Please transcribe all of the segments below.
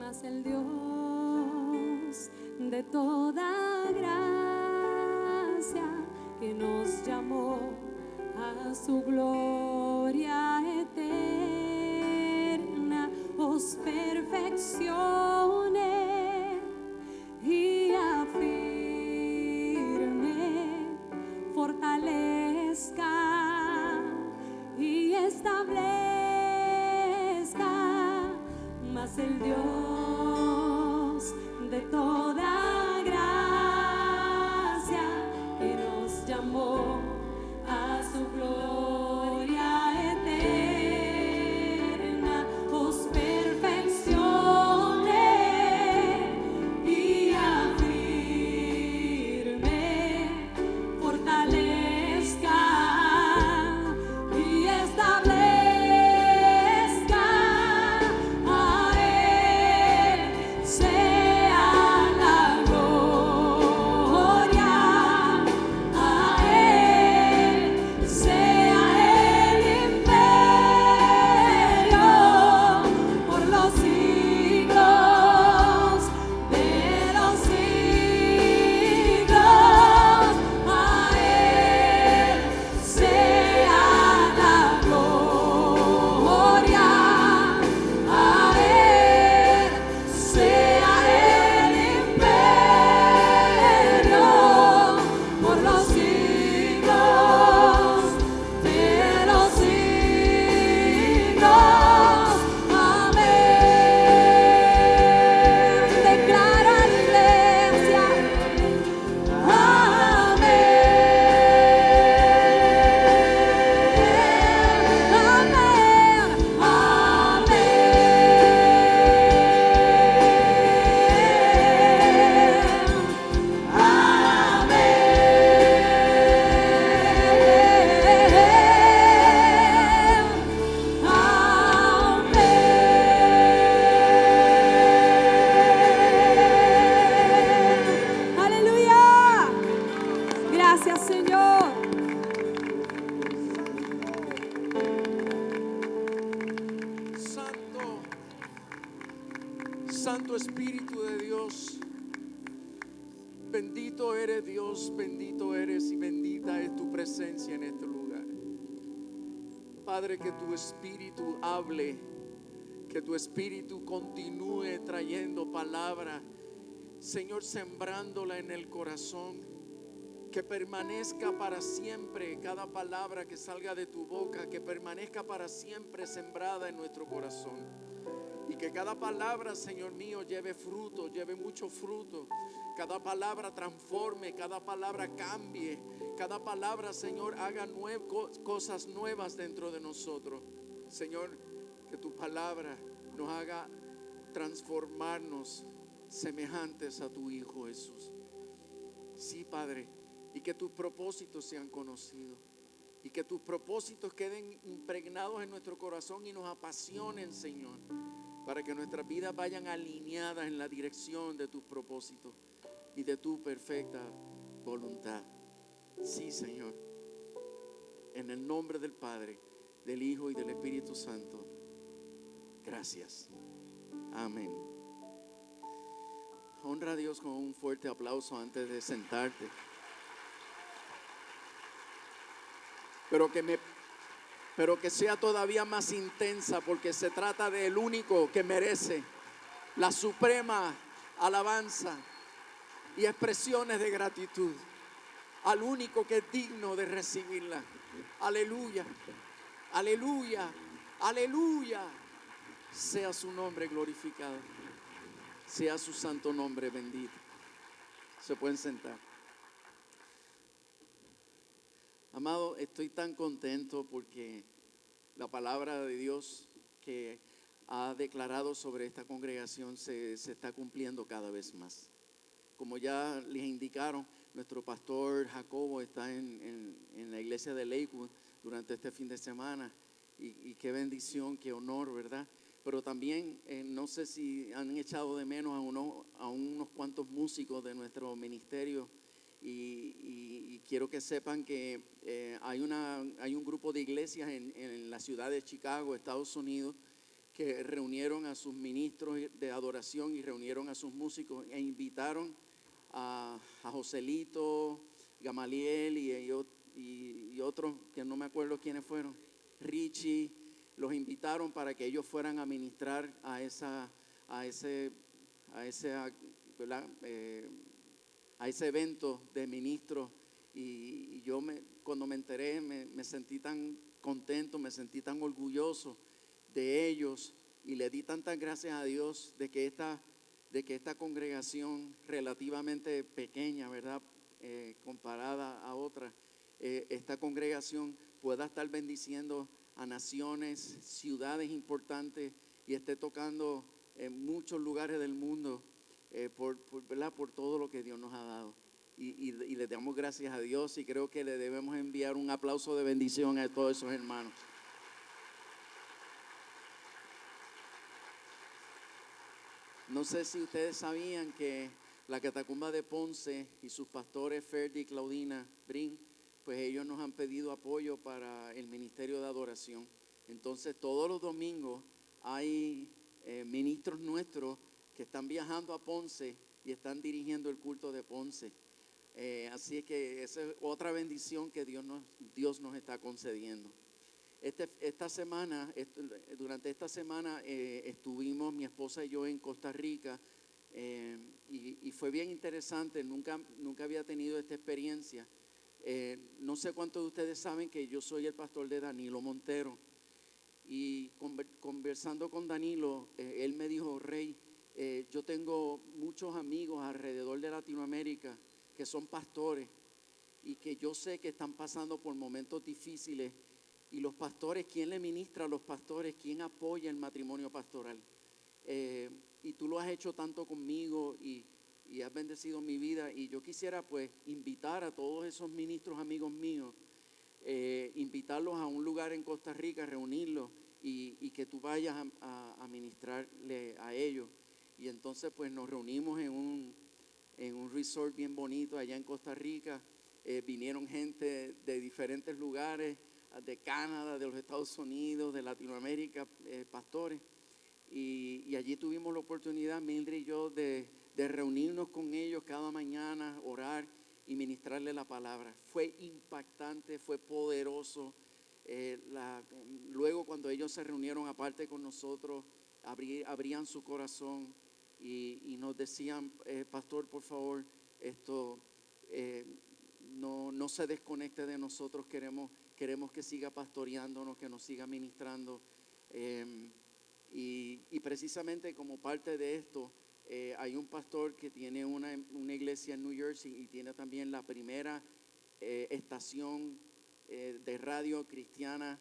mas el Dios de toda gracia que nos llamó a su gloria eterna, os perfeccione y afirme, fortalezca y establezca, mas el Dios de toda gracia que nos llamó a su gloria eterna, os perfeccione y afirme, fortalezca y establezca. A Él sea la gloria, a Él sea el imperio por los siglos de los siglos. A Él sea la gloria, a Él sea el imperio por los siglos de los siglos. Amén. Declara la iglesia. Amén. Amén. Amén. Aleluya. Gracias, Señor. Santo, Santo Espíritu de Dios, bendito eres Dios, bendito eres y bendita es tu presencia en este lugar. Padre, que tu Espíritu hable, que tu Espíritu continúe trayendo palabra, Señor, sembrándola en el corazón, que permanezca para siempre cada palabra que salga de tu boca, que permanezca para siempre sembrada en nuestro corazón. Y que cada palabra, Señor mío, lleve fruto, lleve mucho fruto. Cada palabra transforme, cada palabra cambie. Cada palabra, Señor, haga cosas nuevas dentro de nosotros. Señor, que tu palabra nos haga transformarnos semejantes a tu Hijo Jesús. Sí, Padre, y que tus propósitos sean conocidos. Y que tus propósitos queden impregnados en nuestro corazón y nos apasionen, Señor, para que nuestras vidas vayan alineadas en la dirección de tus propósitos y de tu perfecta voluntad. Sí, Señor, en el nombre del Padre, del Hijo y del Espíritu Santo. Gracias. Amén. Honra a Dios con un fuerte aplauso antes de sentarte. Pero que sea todavía más intensa, porque se trata del único que merece la suprema alabanza y expresiones de gratitud, al único que es digno de recibirla. Aleluya, aleluya, aleluya. Sea su nombre glorificado, sea su santo nombre bendito. Se pueden sentar. Amado, estoy tan contento porque la palabra de Dios que ha declarado sobre esta congregación se está cumpliendo cada vez más. Como ya les indicaron, nuestro pastor Jacobo está en la iglesia de Lakewood durante este fin de semana y qué bendición, qué honor, ¿verdad? Pero también no sé si han echado de menos a unos cuantos músicos de nuestro ministerio. Y quiero que sepan que hay un grupo de iglesias en la ciudad de Chicago, Estados Unidos, que reunieron a sus ministros de adoración y reunieron a sus músicos e invitaron a Joselito, Gamaliel y otros que no me acuerdo quiénes fueron, Richie, los invitaron para que ellos fueran a ministrar a ese, ¿verdad? A ese evento de ministros. Y yo cuando me enteré me sentí tan contento, me sentí tan orgulloso de ellos y le di tantas gracias a Dios de que esta congregación relativamente pequeña, ¿verdad? Comparada a otras, esta congregación pueda estar bendiciendo a naciones, ciudades importantes y esté tocando en muchos lugares del mundo ¿verdad? Por todo lo que Dios nos ha dado. Y le damos gracias a Dios y creo que le debemos enviar un aplauso de bendición a todos esos hermanos. No sé si ustedes sabían que la Catacumba de Ponce y sus pastores Ferdi y Claudina Brin, pues ellos nos han pedido apoyo para el ministerio de adoración. Entonces todos los domingos hay ministros nuestros que están viajando a Ponce y están dirigiendo el culto de Ponce. Así que esa es otra bendición que Dios nos está concediendo. Durante esta semana estuvimos mi esposa y yo en Costa Rica y fue bien interesante, nunca había tenido esta experiencia. No sé cuántos de ustedes saben que yo soy el pastor de Danilo Montero y conversando con Danilo, él me dijo: Rey, yo tengo muchos amigos alrededor de Latinoamérica que son pastores y que yo sé que están pasando por momentos difíciles. Y los pastores, ¿quién le ministra a los pastores? ¿Quién apoya el matrimonio pastoral? Y tú lo has hecho tanto conmigo y has bendecido mi vida. Y yo quisiera pues invitar a todos esos ministros amigos míos, invitarlos a un lugar en Costa Rica, reunirlos y que tú vayas a ministrarle a ellos. Y entonces pues nos reunimos en un resort bien bonito allá en Costa Rica. Vinieron gente de diferentes lugares, de Canadá, de los Estados Unidos, de Latinoamérica, pastores. Y allí tuvimos la oportunidad, Mildred y yo, de reunirnos con ellos cada mañana, orar y ministrarle la palabra. Fue impactante, fue poderoso. Luego cuando ellos se reunieron aparte con nosotros, abrían su corazón y nos decían: pastor, por favor, esto no se desconecte de nosotros, queremos que siga pastoreándonos, que nos siga ministrando. Y precisamente como parte de esto, hay un pastor que tiene una iglesia en New Jersey y tiene también la primera estación de radio cristiana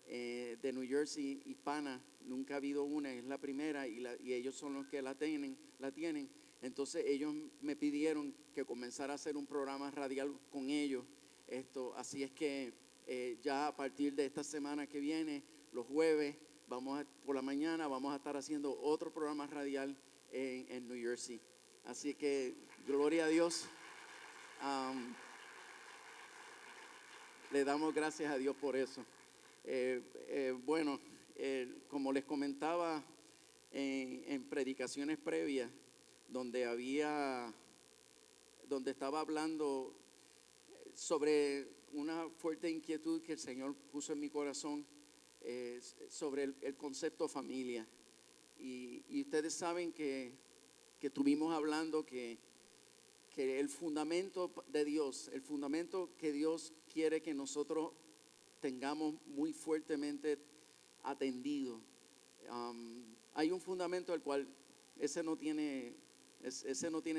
de New Jersey hispana. Nunca ha habido una, es la primera y ellos son los que la tienen. Entonces ellos me pidieron que comenzara a hacer un programa radial con ellos. Así es que ya a partir de esta semana que viene, los jueves, por la mañana vamos a estar haciendo otro programa radial en New Jersey. Así que gloria a Dios. Le damos gracias a Dios por eso. Bueno, como les comentaba en predicaciones previas, donde estaba hablando sobre una fuerte inquietud que el Señor puso en mi corazón sobre el concepto familia. Y ustedes saben que estuvimos hablando que el fundamento de Dios, el fundamento que Dios quiere que nosotros tengamos muy fuertemente atendido. Hay un fundamento al cual ese no tiene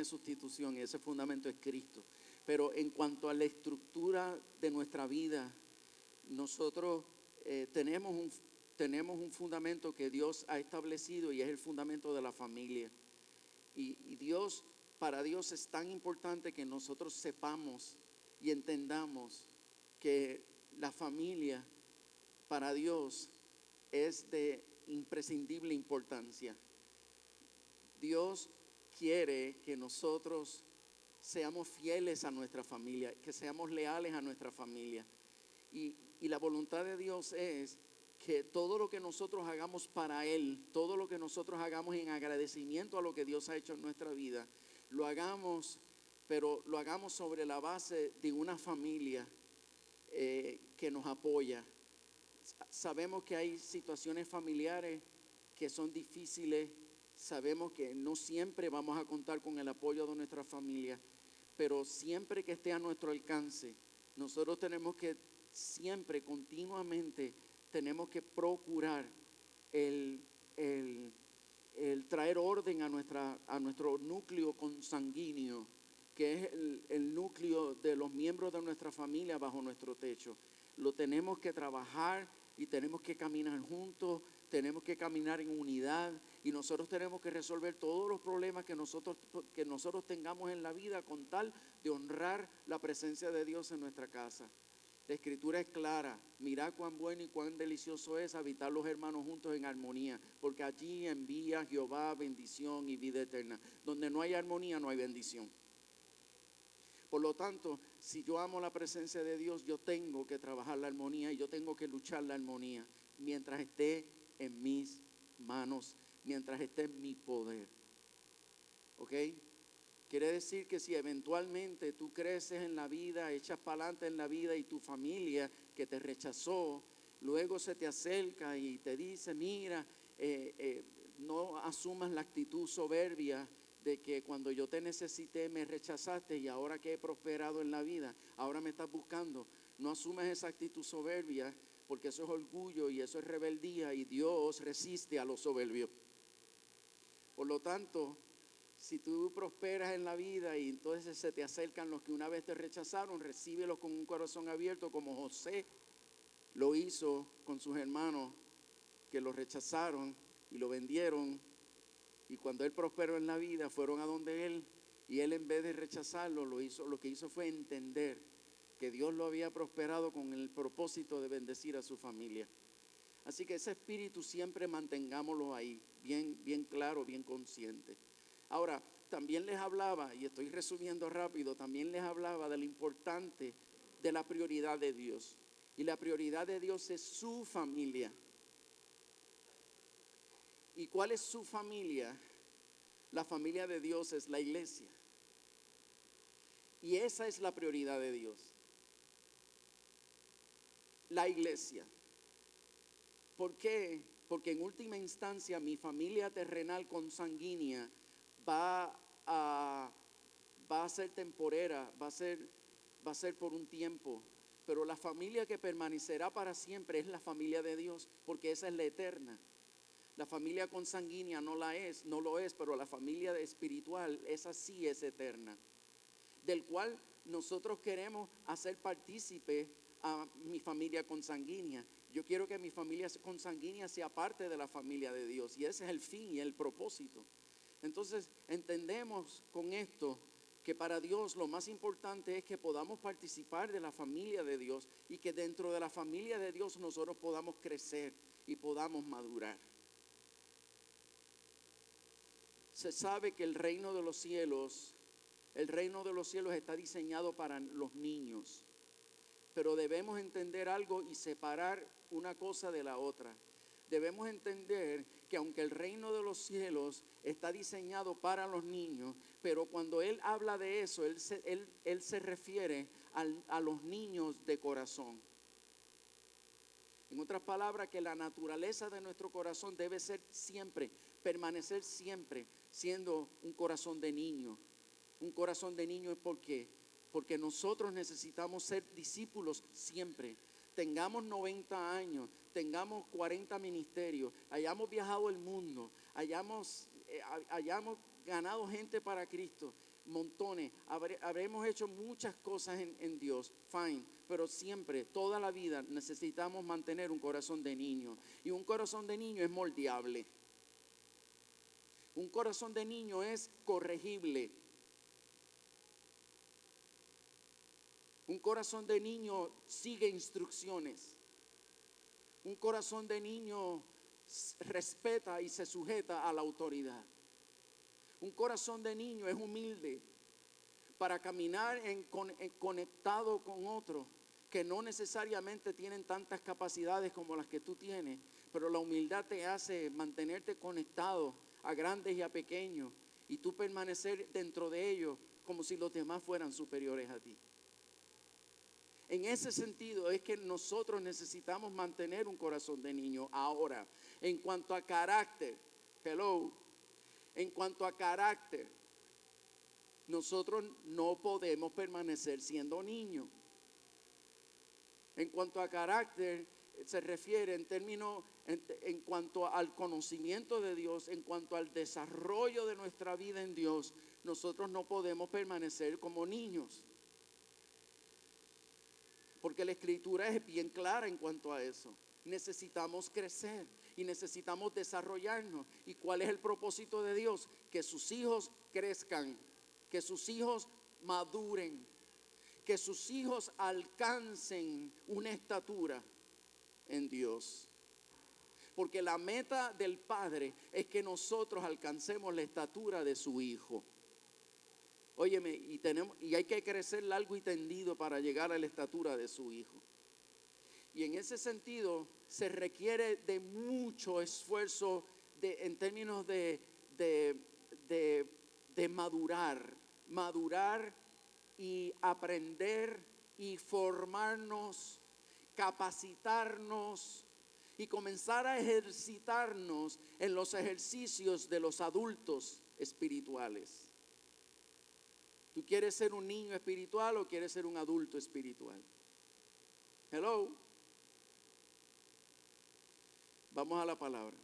sustitución, y ese fundamento es Cristo. Pero en cuanto a la estructura de nuestra vida, nosotros tenemos un fundamento que Dios ha establecido y es el fundamento de la familia. Y para Dios es tan importante que nosotros sepamos y entendamos que la familia para Dios es de imprescindible importancia. Dios quiere que nosotros seamos fieles a nuestra familia, que seamos leales a nuestra familia. Y la voluntad de Dios es que todo lo que nosotros hagamos para Él, todo lo que nosotros hagamos en agradecimiento a lo que Dios ha hecho en nuestra vida, lo hagamos, pero lo hagamos sobre la base de una familia que nos apoya. Sabemos que hay situaciones familiares que son difíciles, sabemos que no siempre vamos a contar con el apoyo de nuestra familia, pero siempre que esté a nuestro alcance, nosotros tenemos que siempre, continuamente, tenemos que procurar el traer orden a nuestro núcleo consanguíneo, que es el núcleo de los miembros de nuestra familia bajo nuestro techo. Lo tenemos que trabajar y tenemos que caminar juntos, tenemos que caminar en unidad y nosotros tenemos que resolver todos los problemas que nosotros tengamos en la vida con tal de honrar la presencia de Dios en nuestra casa. La escritura es clara: mirad cuán bueno y cuán delicioso es habitar los hermanos juntos en armonía, porque allí envía Jehová bendición y vida eterna. Donde no hay armonía no hay bendición. Por lo tanto, si yo amo la presencia de Dios, yo tengo que trabajar la armonía y yo tengo que luchar la armonía mientras esté en mis manos, mientras esté en mi poder. ¿Ok? Quiere decir que si eventualmente tú creces en la vida, echas para adelante en la vida y tu familia que te rechazó, luego se te acerca y te dice: mira, no asumas la actitud soberbia de que cuando yo te necesité me rechazaste y ahora que he prosperado en la vida, ahora me estás buscando. No asumes esa actitud soberbia, porque eso es orgullo y eso es rebeldía y Dios resiste a los soberbios. Por lo tanto, si tú prosperas en la vida y entonces se te acercan los que una vez te rechazaron, recíbelos con un corazón abierto, como José lo hizo con sus hermanos que lo rechazaron y lo vendieron. Y cuando él prosperó en la vida, fueron a donde él, y él, en vez de rechazarlo, lo que hizo fue entender que Dios lo había prosperado con el propósito de bendecir a su familia. Así que ese espíritu siempre mantengámoslo ahí, bien claro, bien consciente. Ahora, también les hablaba, y estoy resumiendo rápido, también les hablaba de lo importante de la prioridad de Dios. Y la prioridad de Dios es su familia. ¿Y cuál es su familia? La familia de Dios es la iglesia. Y esa es la prioridad de Dios. La iglesia. ¿Por qué? Porque en última instancia mi familia terrenal consanguínea va a ser temporera, va a ser por un tiempo. Pero la familia que permanecerá para siempre es la familia de Dios, porque esa es la eterna. La familia consanguínea no lo es, pero la familia espiritual, esa sí es eterna. Del cual nosotros queremos hacer partícipe a mi familia consanguínea. Yo quiero que mi familia consanguínea sea parte de la familia de Dios, y ese es el fin y el propósito. Entonces entendemos con esto que para Dios lo más importante es que podamos participar de la familia de Dios y que dentro de la familia de Dios nosotros podamos crecer y podamos madurar. Se sabe que el reino de los cielos está diseñado para los niños, pero debemos entender algo y separar una cosa de la otra. Debemos entender que aunque el reino de los cielos está diseñado para los niños, pero cuando Él habla de eso, Él se refiere a los niños de corazón. En otras palabras, que la naturaleza de nuestro corazón debe ser siempre, permanecer siempre siendo un corazón de niño. Un corazón de niño es porque nosotros necesitamos ser discípulos siempre. Tengamos 90 años, tengamos 40 ministerios, hayamos viajado el mundo, hayamos ganado gente para Cristo, montones, habremos hecho muchas cosas en Dios, fine, pero siempre, toda la vida necesitamos mantener un corazón de niño. Y un corazón de niño es moldeable. Un corazón de niño es corregible. Un corazón de niño sigue instrucciones. Un corazón de niño respeta y se sujeta a la autoridad. Un corazón de niño es humilde para caminar conectado con otro. que no necesariamente tienen tantas capacidades como las que tú tienes, pero la humildad te hace mantenerte conectado a grandes y a pequeños y tú permanecer dentro de ellos como si los demás fueran superiores a ti. En ese sentido es que nosotros necesitamos mantener un corazón de niño. Ahora, en cuanto a carácter, en cuanto a carácter, nosotros no podemos permanecer siendo niños. En cuanto a carácter, se refiere en cuanto al conocimiento de Dios, en cuanto al desarrollo de nuestra vida en Dios, nosotros no podemos permanecer como niños. Porque la Escritura es bien clara en cuanto a eso. Necesitamos crecer y necesitamos desarrollarnos. ¿Y cuál es el propósito de Dios? Que sus hijos crezcan, que sus hijos maduren, que sus hijos alcancen una estatura en Dios. Porque la meta del Padre es que nosotros alcancemos la estatura de su Hijo. Óyeme, y hay que crecer largo y tendido para llegar a la estatura de su Hijo. Y en ese sentido se requiere de mucho esfuerzo en términos de madurar y aprender y formarnos, capacitarnos y comenzar a ejercitarnos en los ejercicios de los adultos espirituales. ¿Tú quieres ser un niño espiritual o quieres ser un adulto espiritual? Hello. Vamos a la palabra.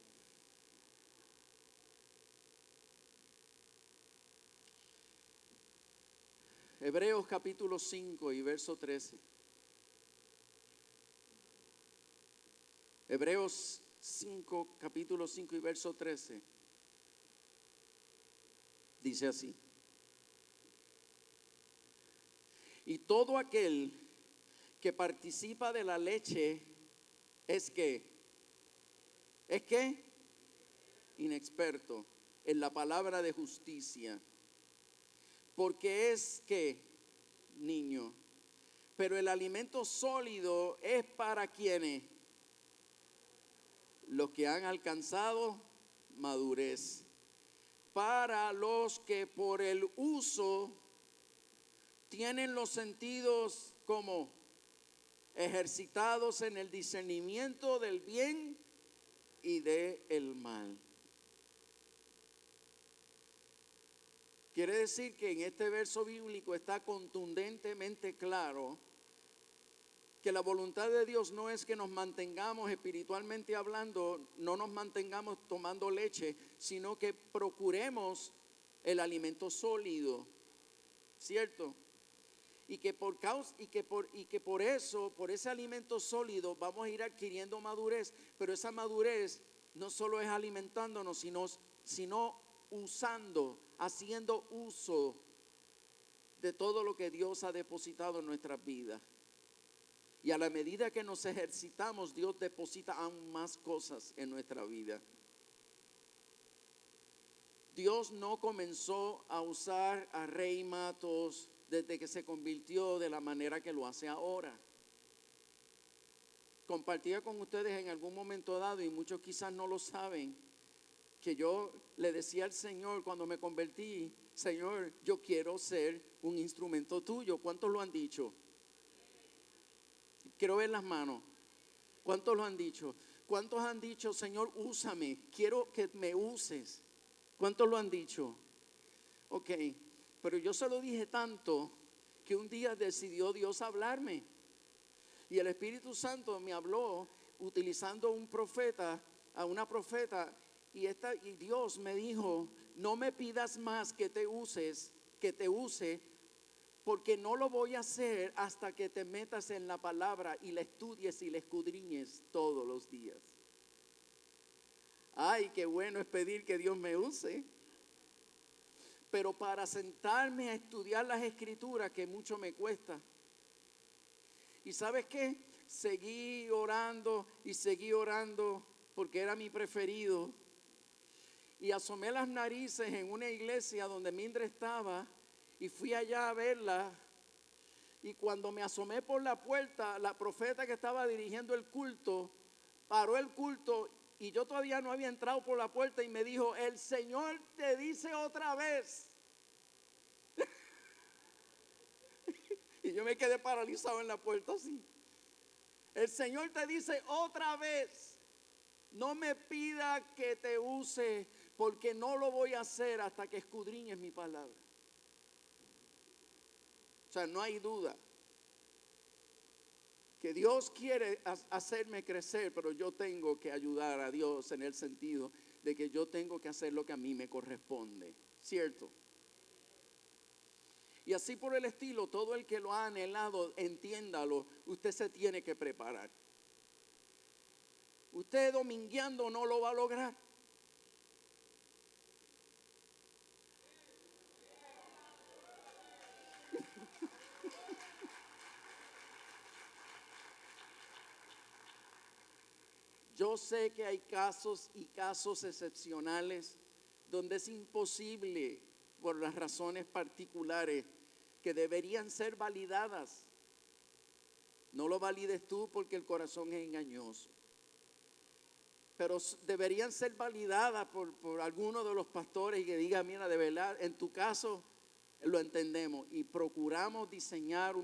Hebreos capítulo 5 y verso 13. Hebreos 5, capítulo 5 y verso 13. Dice así: y todo aquel que participa de la leche es que inexperto en la palabra de justicia, porque es que niño. Pero el alimento sólido es para quienes, los que han alcanzado madurez, para los que por el uso tienen los sentidos como ejercitados en el discernimiento del bien y del mal. Quiere decir que en este verso bíblico está contundentemente claro que la voluntad de Dios no es que nos mantengamos espiritualmente hablando, no nos mantengamos tomando leche, sino que procuremos el alimento sólido, ¿cierto? Y que por eso, por ese alimento sólido, vamos a ir adquiriendo madurez. Pero esa madurez no solo es alimentándonos, sino usando, haciendo uso de todo lo que Dios ha depositado en nuestras vidas. Y a la medida que nos ejercitamos, Dios deposita aún más cosas en nuestra vida. Dios no comenzó a usar a Rey Matos desde que se convirtió de la manera que lo hace ahora. Compartía con ustedes en algún momento dado, y muchos quizás no lo saben, que yo le decía al Señor cuando me convertí: Señor, yo quiero ser un instrumento tuyo. ¿Cuántos lo han dicho? Quiero ver las manos. ¿Cuántos lo han dicho? ¿Cuántos han dicho: Señor, úsame, quiero que me uses? ¿Cuántos lo han dicho? Ok. Pero yo se lo dije tanto que un día decidió Dios hablarme. Y el Espíritu Santo me habló utilizando a una profeta. Y Dios me dijo: no me pidas más que te use, porque no lo voy a hacer hasta que te metas en la palabra y la estudies y la escudriñes todos los días. Ay, qué bueno es pedir que Dios me use. Pero para sentarme a estudiar las Escrituras, que mucho me cuesta. ¿Y sabes qué? Seguí orando porque era mi preferido. Y asomé las narices en una iglesia donde Mindra estaba y fui allá a verla. Y cuando me asomé por la puerta, la profeta que estaba dirigiendo el culto, paró el culto y yo todavía no había entrado por la puerta y me dijo, el Señor te dice otra vez. Y yo me quedé paralizado en la puerta así. El Señor te dice otra vez, no me pida que te use porque no lo voy a hacer hasta que escudriñes mi palabra. O sea, no hay duda que Dios quiere hacerme crecer, pero yo tengo que ayudar a Dios en el sentido de que yo tengo que hacer lo que a mí me corresponde, ¿cierto? Y así por el estilo, todo el que lo ha anhelado, entiéndalo, usted se tiene que preparar. Usted domingueando no lo va a lograr. Yo sé que hay casos y casos excepcionales donde es imposible por las razones particulares que deberían ser validadas. No lo valides tú porque el corazón es engañoso. Pero deberían ser validadas por alguno de los pastores y que diga, mira, de verdad, en tu caso lo entendemos y procuramos diseñar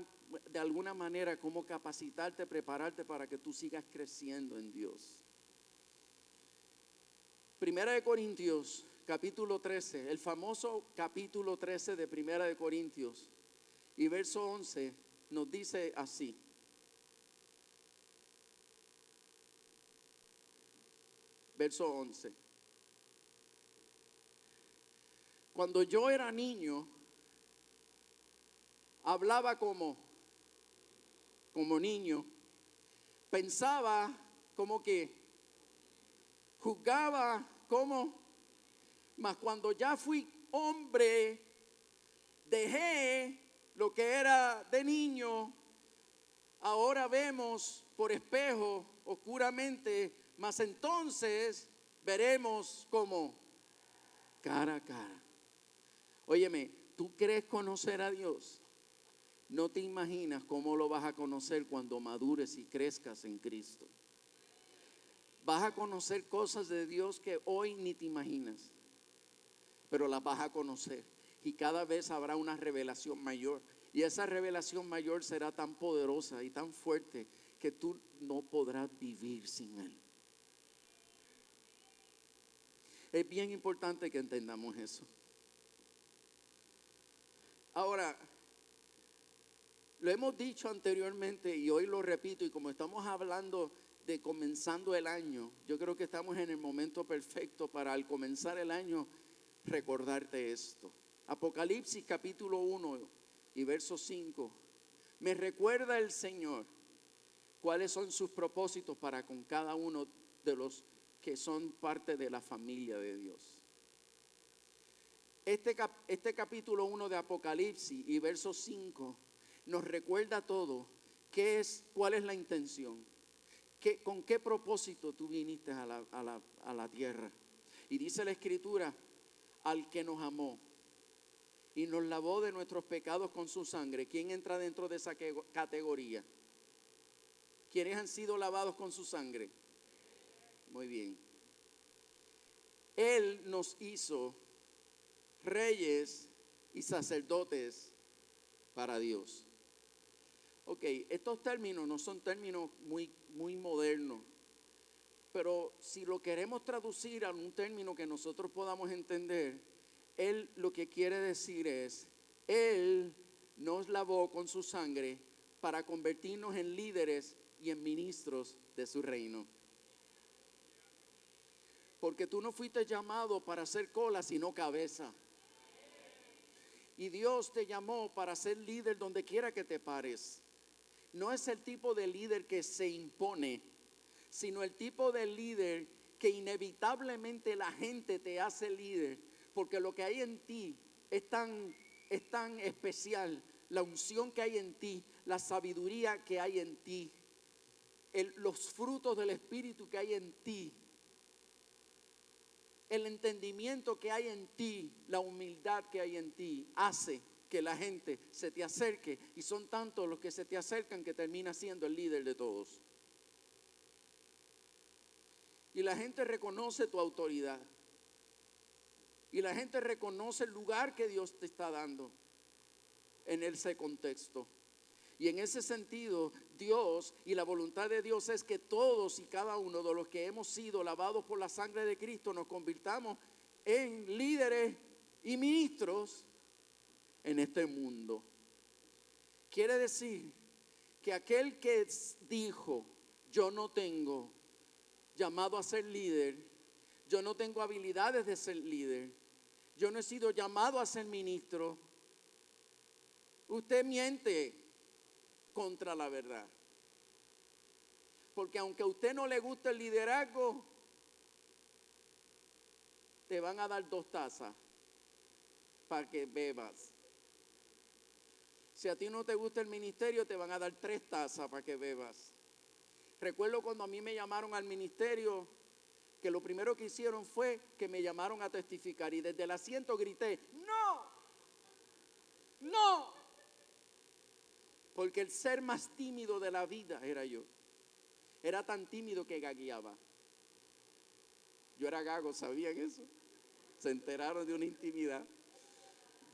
de alguna manera cómo capacitarte, prepararte para que tú sigas creciendo en Dios. Primera de Corintios, capítulo 13, el famoso capítulo 13 de Primera de Corintios y verso 11 nos dice así. Verso 11. Cuando yo era niño, hablaba como niño, pensaba como que, juzgaba como, mas cuando ya fui hombre, dejé lo que era de niño, ahora vemos por espejo oscuramente, mas entonces veremos como cara a cara. Óyeme, ¿tú crees conocer a Dios? No te imaginas cómo lo vas a conocer cuando madures y crezcas en Cristo. Vas a conocer cosas de Dios que hoy ni te imaginas, pero las vas a conocer y cada vez habrá una revelación mayor. Y esa revelación mayor será tan poderosa y tan fuerte que tú no podrás vivir sin Él. Es bien importante que entendamos eso. Ahora, lo hemos dicho anteriormente y hoy lo repito, y como estamos hablando de comenzando el año, yo creo que estamos en el momento perfecto para al comenzar el año recordarte esto. Apocalipsis capítulo 1 y verso 5. Me recuerda el Señor cuáles son sus propósitos para con cada uno de los que son parte de la familia de Dios. Este capítulo 1 de Apocalipsis y verso 5 nos recuerda todo cuál es la intención, con qué propósito tú viniste a la tierra. Y dice la Escritura, al que nos amó y nos lavó de nuestros pecados con su sangre. ¿Quién entra dentro de esa categoría? ¿Quiénes han sido lavados con su sangre? Muy bien. Él nos hizo reyes y sacerdotes para Dios. Ok, estos términos no son términos muy modernos, pero si lo queremos traducir a un término que nosotros podamos entender, Él lo que quiere decir es, Él nos lavó con su sangre para convertirnos en líderes y en ministros de su reino. Porque tú no fuiste llamado para ser cola, sino cabeza. Y Dios te llamó para ser líder donde quiera que te pares. No es el tipo de líder que se impone, sino el tipo de líder que inevitablemente la gente te hace líder, porque lo que hay en ti es tan especial, la unción que hay en ti, la sabiduría que hay en ti, los frutos del Espíritu que hay en ti, el entendimiento que hay en ti, la humildad que hay en ti, hace que la gente se te acerque, y son tantos los que se te acercan que termina siendo el líder de todos. Y la gente reconoce tu autoridad. Y la gente reconoce el lugar que Dios te está dando en ese contexto. Y en ese sentido, Dios y la voluntad de Dios es que todos y cada uno de los que hemos sido lavados por la sangre de Cristo nos convirtamos en líderes y ministros en este mundo. Quiere decir que aquel que dijo, yo no tengo llamado a ser líder, yo no tengo habilidades de ser líder, yo no he sido llamado a ser ministro, usted miente contra la verdad. Porque aunque a usted no le guste el liderazgo, te van a dar 2 tazas para que bebas. Si a ti no te gusta el ministerio, te van a dar 3 tazas para que bebas. Recuerdo cuando a mí me llamaron al ministerio, que lo primero que hicieron fue que me llamaron a testificar, y desde el asiento grité, ¡no! ¡No! Porque el ser más tímido de la vida era yo. Era tan tímido que gagueaba. Yo era gago, ¿sabían eso? Se enteraron de una intimidad.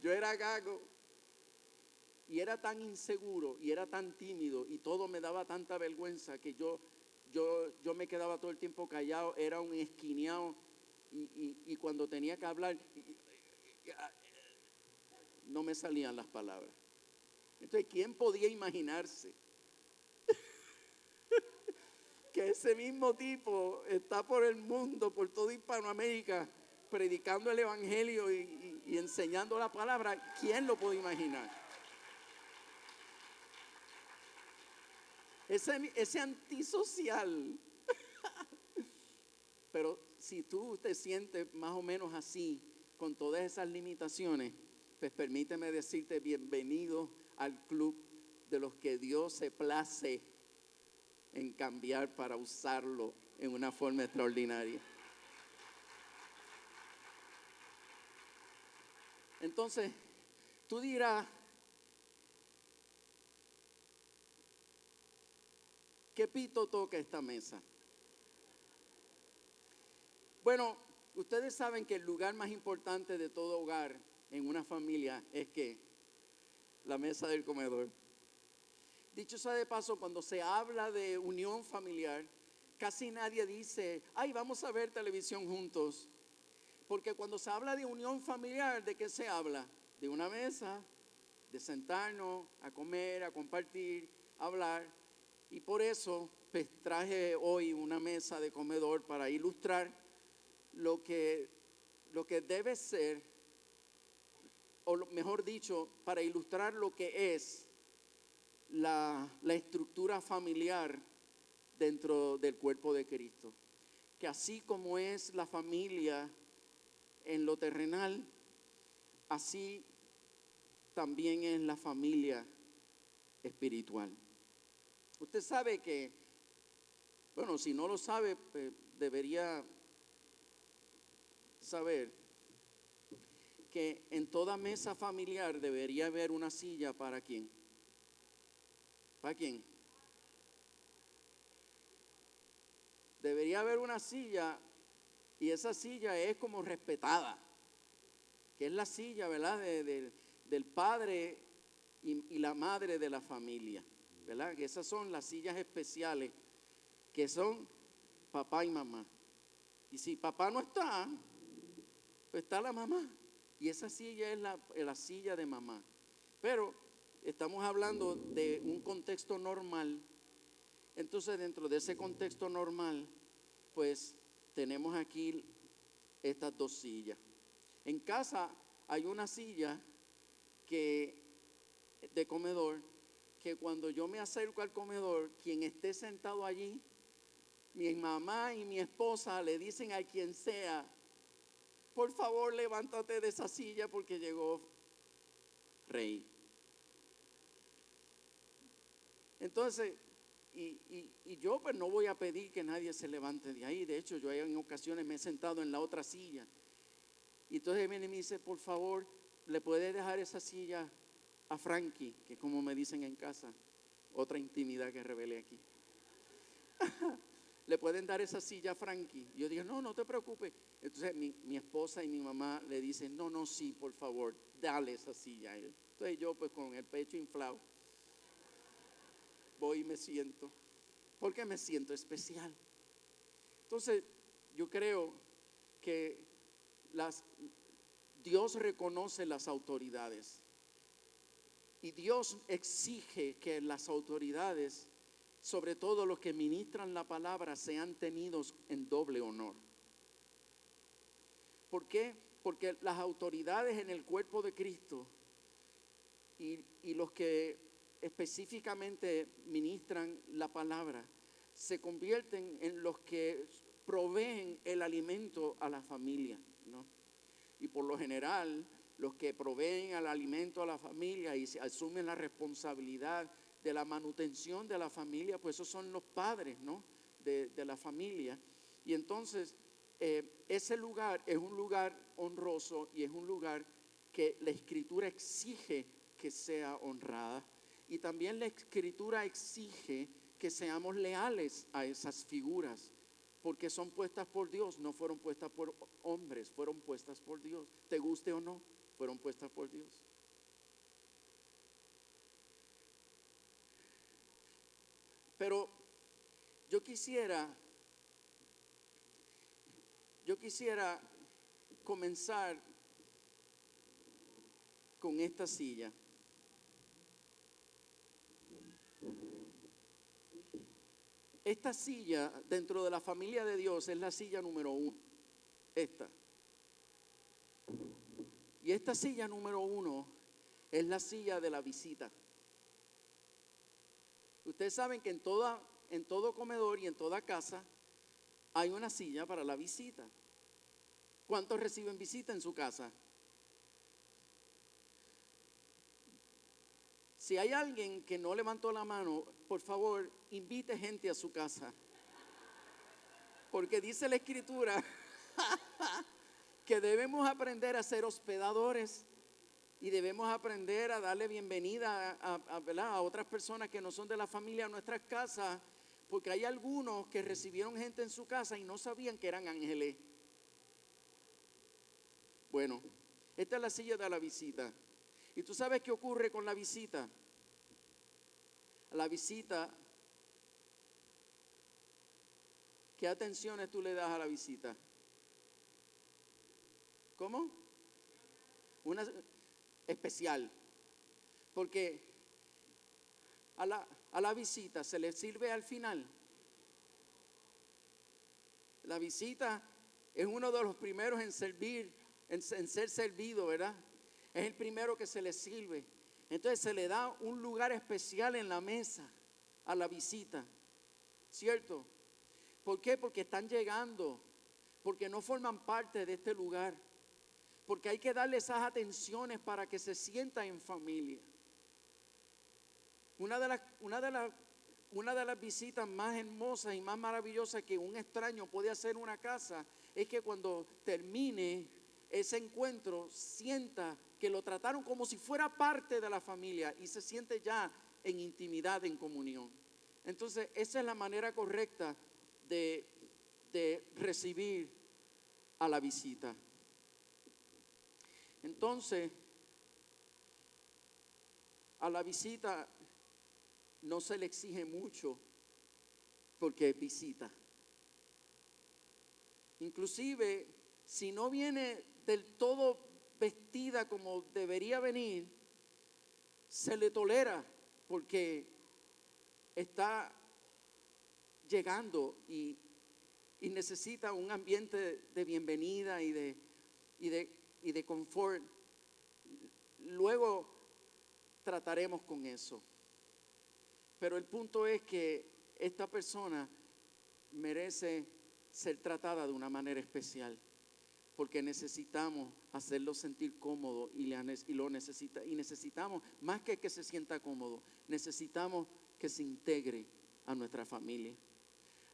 Yo era gago y era tan inseguro y era tan tímido y todo me daba tanta vergüenza que yo me quedaba todo el tiempo callado, era un esquineado y cuando tenía que hablar no me salían las palabras. Entonces, ¿quién podía imaginarse que ese mismo tipo está por el mundo, por toda Hispanoamérica, predicando el evangelio y enseñando la palabra? ¿Quién lo puede imaginar? Ese antisocial. Pero si tú te sientes más o menos así, con todas esas limitaciones, pues permíteme decirte bienvenido al club de los que Dios se place en cambiar para usarlo en una forma extraordinaria. Entonces, tú dirás, ¿qué pito toca esta mesa? Bueno, ustedes saben que el lugar más importante de todo hogar en una familia es que la mesa del comedor. Dicho sea de paso, cuando se habla de unión familiar, casi nadie dice, ay, vamos a ver televisión juntos. Porque cuando se habla de unión familiar, ¿de qué se habla? De una mesa, de sentarnos a comer, a compartir, a hablar. Y por eso pues, traje hoy una mesa de comedor para ilustrar lo que debe ser, o mejor dicho, para ilustrar lo que es la estructura familiar dentro del cuerpo de Cristo. Que así como es la familia en lo terrenal, así también es la familia espiritual. Usted sabe que, bueno, si no lo sabe, pues debería saber que en toda mesa familiar debería haber una silla para ¿quién? ¿Para quién? Debería haber una silla, y esa silla es como respetada, que es la silla, ¿verdad? Del padre y la madre de la familia, ¿verdad? Que esas son las sillas especiales, que son papá y mamá. Y si papá no está, pues está la mamá. Y esa silla es la silla de mamá. Pero estamos hablando de un contexto normal. Entonces, dentro de ese contexto normal, pues tenemos aquí estas 2 sillas. En casa hay una silla de comedor, que cuando yo me acerco al comedor, quien esté sentado allí, mi mamá y mi esposa le dicen a quien sea, por favor levántate de esa silla porque llegó Rey. Entonces, y yo pues no voy a pedir que nadie se levante de ahí. De hecho, yo en ocasiones me he sentado en la otra silla. Y entonces viene y me dice, por favor, ¿le puede dejar esa silla a Frankie, que como me dicen en casa, otra intimidad que revelé aquí. Le pueden dar esa silla a Frankie. Yo digo, no, no te preocupes. Entonces mi esposa y mi mamá le dicen, no, no, sí, por favor, dale esa silla a él. Entonces yo pues con el pecho inflado voy y me siento, porque me siento especial. Entonces yo creo que Dios reconoce las autoridades y Dios exige que las autoridades, sobre todo los que ministran la palabra, sean tenidos en doble honor. ¿Por qué? Porque las autoridades en el cuerpo de Cristo y los que específicamente ministran la palabra se convierten en los que proveen el alimento a la familia, ¿no? Y por lo general, los que proveen el alimento a la familia y se asumen la responsabilidad de la manutención de la familia, pues esos son los padres, ¿no? de la familia. Y entonces ese lugar es un lugar honroso y es un lugar que la Escritura exige que sea honrada. Y también la Escritura exige que seamos leales a esas figuras, porque son puestas por Dios, no fueron puestas por hombres, fueron puestas por Dios. Te guste o no, fueron puestas por Dios. Pero yo quisiera comenzar con esta silla. Esta silla dentro de la familia de Dios es la silla número 1. Esta. Y esta silla número 1 es la silla de la visita. Ustedes saben que en todo comedor y en toda casa hay una silla para la visita. ¿Cuántos reciben visita en su casa? Si hay alguien que no levantó la mano, por favor, invite gente a su casa. Porque dice la Escritura que debemos aprender a ser hospedadores y debemos aprender a darle bienvenida a otras personas que no son de la familia a nuestras casas, porque hay algunos que recibieron gente en su casa y no sabían que eran ángeles. Bueno, esta es la silla de la visita. ¿Y tú sabes qué ocurre con la visita? La visita, ¿qué atenciones tú le das a la visita? ¿Cómo? Una especial. Porque a la visita se le sirve al final. La visita es uno de los primeros en servir, en ser servido, ¿verdad? Es el primero que se le sirve. Entonces se le da un lugar especial en la mesa a la visita, ¿cierto? ¿Por qué? Porque están llegando, porque no forman parte de este lugar, porque hay que darle esas atenciones para que se sienta en familia. Una de las visitas más hermosas y más maravillosas que un extraño puede hacer en una casa es que cuando termine ese encuentro sienta que lo trataron como si fuera parte de la familia y se siente ya en intimidad, en comunión. Entonces esa es la manera correcta de recibir a la visita. Entonces, a la visita no se le exige mucho porque es visita. Inclusive, si no viene del todo vestida como debería venir, se le tolera porque está llegando y necesita un ambiente de bienvenida y de confort. Luego trataremos con eso. Pero el punto es que esta persona merece ser tratada de una manera especial, porque necesitamos hacerlo sentir cómodo y necesitamos, más que se sienta cómodo, necesitamos que se integre a nuestra familia.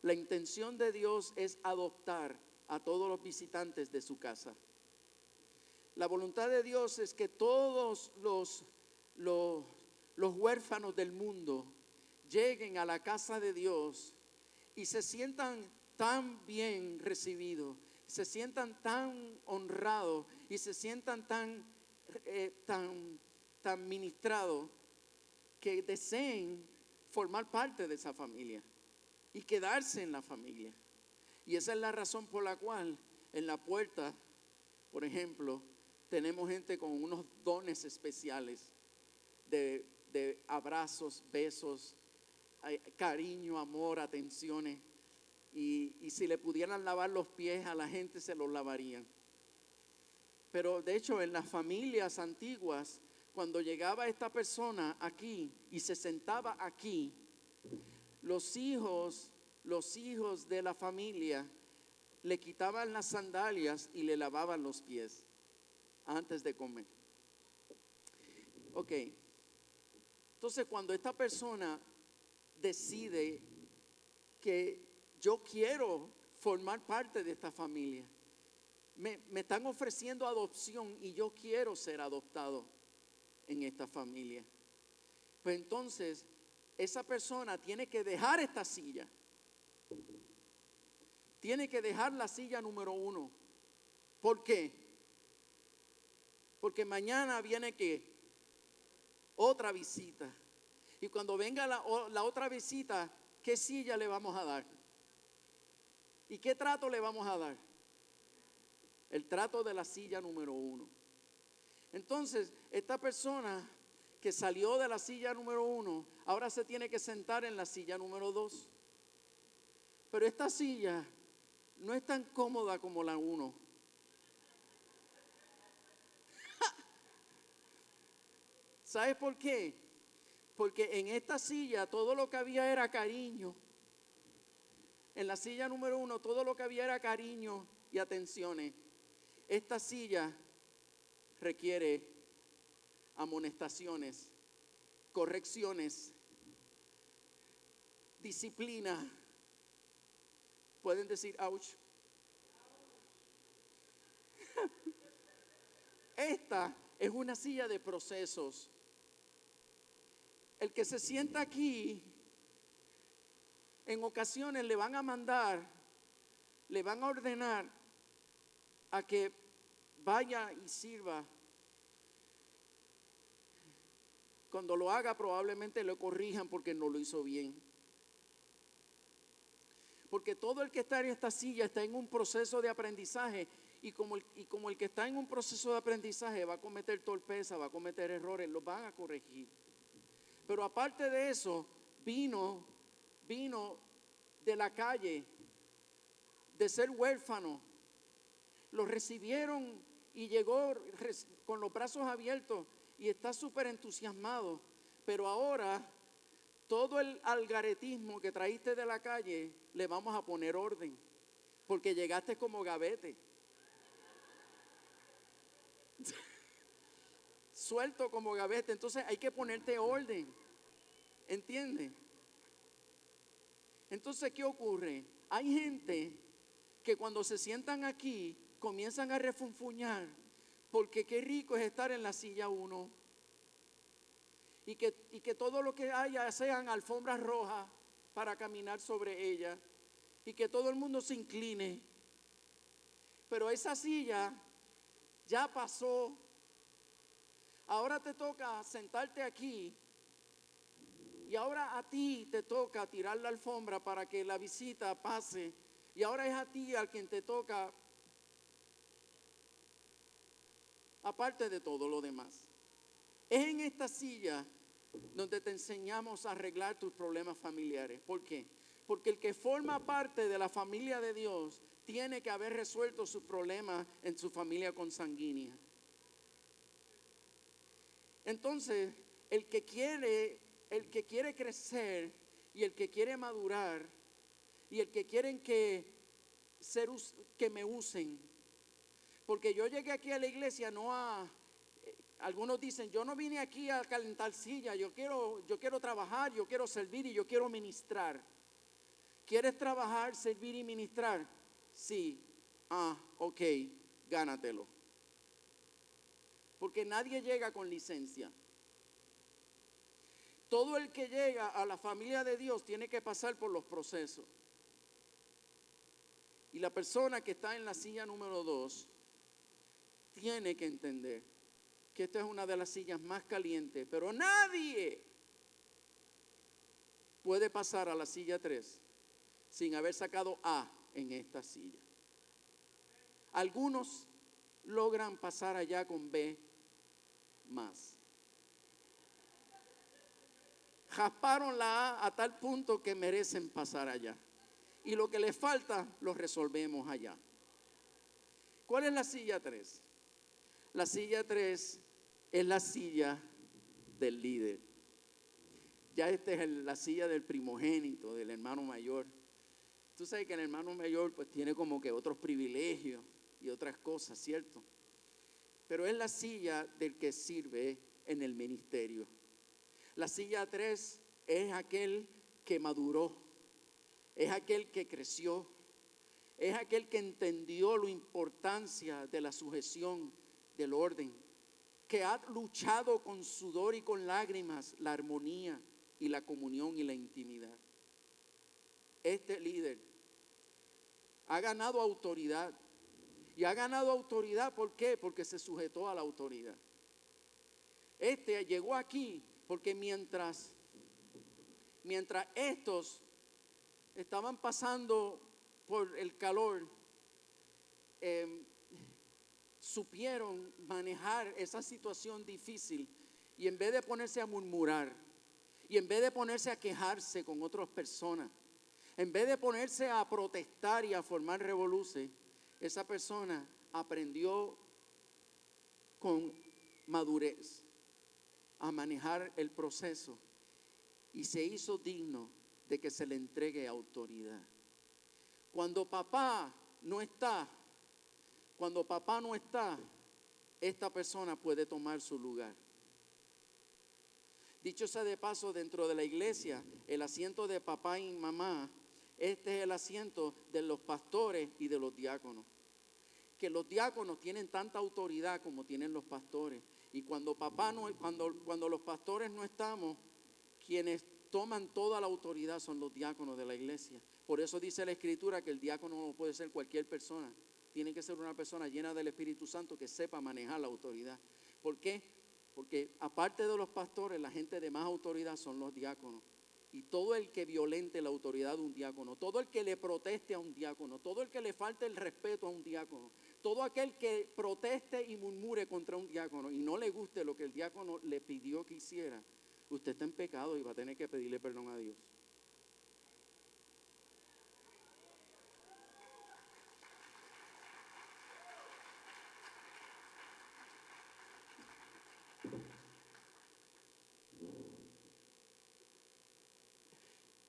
La intención de Dios es adoptar a todos los visitantes de su casa. La voluntad de Dios es que todos los, los huérfanos del mundo lleguen a la casa de Dios y se sientan tan bien recibidos, se sientan tan honrados y se sientan tan ministrados que deseen formar parte de esa familia y quedarse en la familia. Y esa es la razón por la cual en la puerta, por ejemplo, tenemos gente con unos dones especiales de abrazos, besos, cariño, amor, atenciones. Y si le pudieran lavar los pies a la gente, se los lavarían. Pero de hecho, en las familias antiguas, cuando llegaba esta persona aquí y se sentaba aquí, los hijos de la familia le quitaban las sandalias y le lavaban los pies antes de comer. Ok. Entonces, cuando esta persona decide que yo quiero formar parte de esta familia, me están ofreciendo adopción y yo quiero ser adoptado en esta familia, pues entonces esa persona tiene que dejar esta silla. Tiene que dejar la silla número 1. ¿Por qué? Porque mañana viene ¿qué? Otra visita. Y cuando venga la otra visita, ¿qué silla le vamos a dar? ¿Y qué trato le vamos a dar? El trato de la silla número 1. Entonces, esta persona que salió de la silla número 1, ahora se tiene que sentar en la silla número 2. Pero esta silla no es tan cómoda como la 1. ¿Sabes por qué? Porque en esta silla todo lo que había era cariño. En la silla número 1 todo lo que había era cariño y atenciones. Esta silla requiere amonestaciones, correcciones, disciplina. ¿Pueden decir ouch? Esta es una silla de procesos. El que se sienta aquí, en ocasiones le van a mandar, le van a ordenar a que vaya y sirva. Cuando lo haga probablemente lo corrijan porque no lo hizo bien. Porque todo el que está en esta silla está en un proceso de aprendizaje y como el que está en un proceso de aprendizaje va a cometer torpeza, va a cometer errores, los van a corregir. Pero aparte de eso, vino de la calle, de ser huérfano. Lo recibieron y llegó con los brazos abiertos y está súper entusiasmado. Pero ahora, todo el algaretismo que traíste de la calle, le vamos a poner orden. Porque llegaste como gavete. Suelto como gavete. Entonces hay que ponerte orden. ¿Entiendes? Entonces, ¿qué ocurre? Hay gente que cuando se sientan aquí comienzan a refunfuñar porque qué rico es estar en la silla 1 y que todo lo que haya sean alfombras rojas para caminar sobre ella y que todo el mundo se incline. Pero esa silla ya pasó. Ahora te toca sentarte aquí y ahora a ti te toca tirar la alfombra para que la visita pase. Y ahora es a ti al quien te toca, aparte de todo lo demás. Es en esta silla donde te enseñamos a arreglar tus problemas familiares. ¿Por qué? Porque el que forma parte de la familia de Dios tiene que haber resuelto sus problemas en su familia consanguínea. Entonces, el que quiere crecer y el que quiere madurar y el que quieren que me usen, porque yo llegué aquí a la iglesia algunos dicen, yo no vine aquí a calentar silla, yo quiero trabajar, yo quiero servir y yo quiero ministrar. ¿Quieres trabajar, servir y ministrar? Sí. Ok, gánatelo. Porque nadie llega con licencia. Todo el que llega a la familia de Dios tiene que pasar por los procesos. Y la persona que está en la silla número 2 tiene que entender que esta es una de las sillas más calientes, pero nadie puede pasar a la silla 3 sin haber sacado A en esta silla. Algunos logran pasar allá con B más. Jasparon la A tal punto que merecen pasar allá. Y lo que les falta lo resolvemos allá. ¿Cuál es la silla 3? La silla 3 es la silla del líder. Ya esta es la silla del primogénito, del hermano mayor. Tú sabes que el hermano mayor pues tiene como que otros privilegios y otras cosas, ¿cierto? Pero es la silla del que sirve en el ministerio. La silla 3 es aquel que maduró, es aquel que creció, es aquel que entendió la importancia de la sujeción, del orden, que ha luchado con sudor y con lágrimas la armonía y la comunión y la intimidad. Este líder ha ganado autoridad. Y ha ganado autoridad, ¿por qué? Porque se sujetó a la autoridad. Este llegó aquí porque mientras estos estaban pasando por el calor, supieron manejar esa situación difícil y en vez de ponerse a murmurar y en vez de ponerse a quejarse con otras personas, en vez de ponerse a protestar y a formar revoluciones, esa persona aprendió con madurez a manejar el proceso y se hizo digno de que se le entregue autoridad. Cuando papá no está, esta persona puede tomar su lugar. Dicho sea de paso, dentro de la iglesia, el asiento de papá y mamá, este es el asiento de los pastores y de los diáconos. Que los diáconos tienen tanta autoridad como tienen los pastores. Y cuando los pastores no estamos, quienes toman toda la autoridad son los diáconos de la iglesia. Por eso dice la Escritura que el diácono no puede ser cualquier persona. Tiene que ser una persona llena del Espíritu Santo que sepa manejar la autoridad. ¿Por qué? Porque aparte de los pastores, la gente de más autoridad son los diáconos. Y todo el que violente la autoridad de un diácono, todo el que le proteste a un diácono, todo el que le falte el respeto a un diácono, todo aquel que proteste y murmure contra un diácono y no le guste lo que el diácono le pidió que hiciera, usted está en pecado y va a tener que pedirle perdón a Dios.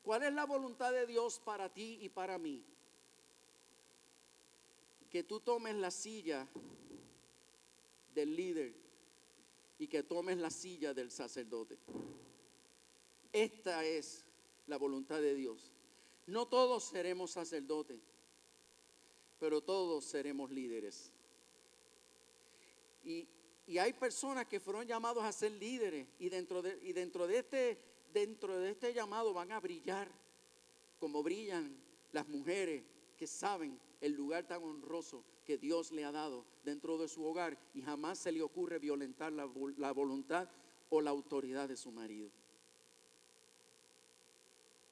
¿Cuál es la voluntad de Dios para ti y para mí? Que tú tomes la silla del líder y que tomes la silla del sacerdote. Esta es la voluntad de Dios. No todos seremos sacerdotes, pero todos seremos líderes. Y hay personas que fueron llamados a ser líderes y dentro de este llamado van a brillar como brillan las mujeres que saben el lugar tan honroso que Dios le ha dado dentro de su hogar y jamás se le ocurre violentar la voluntad o la autoridad de su marido.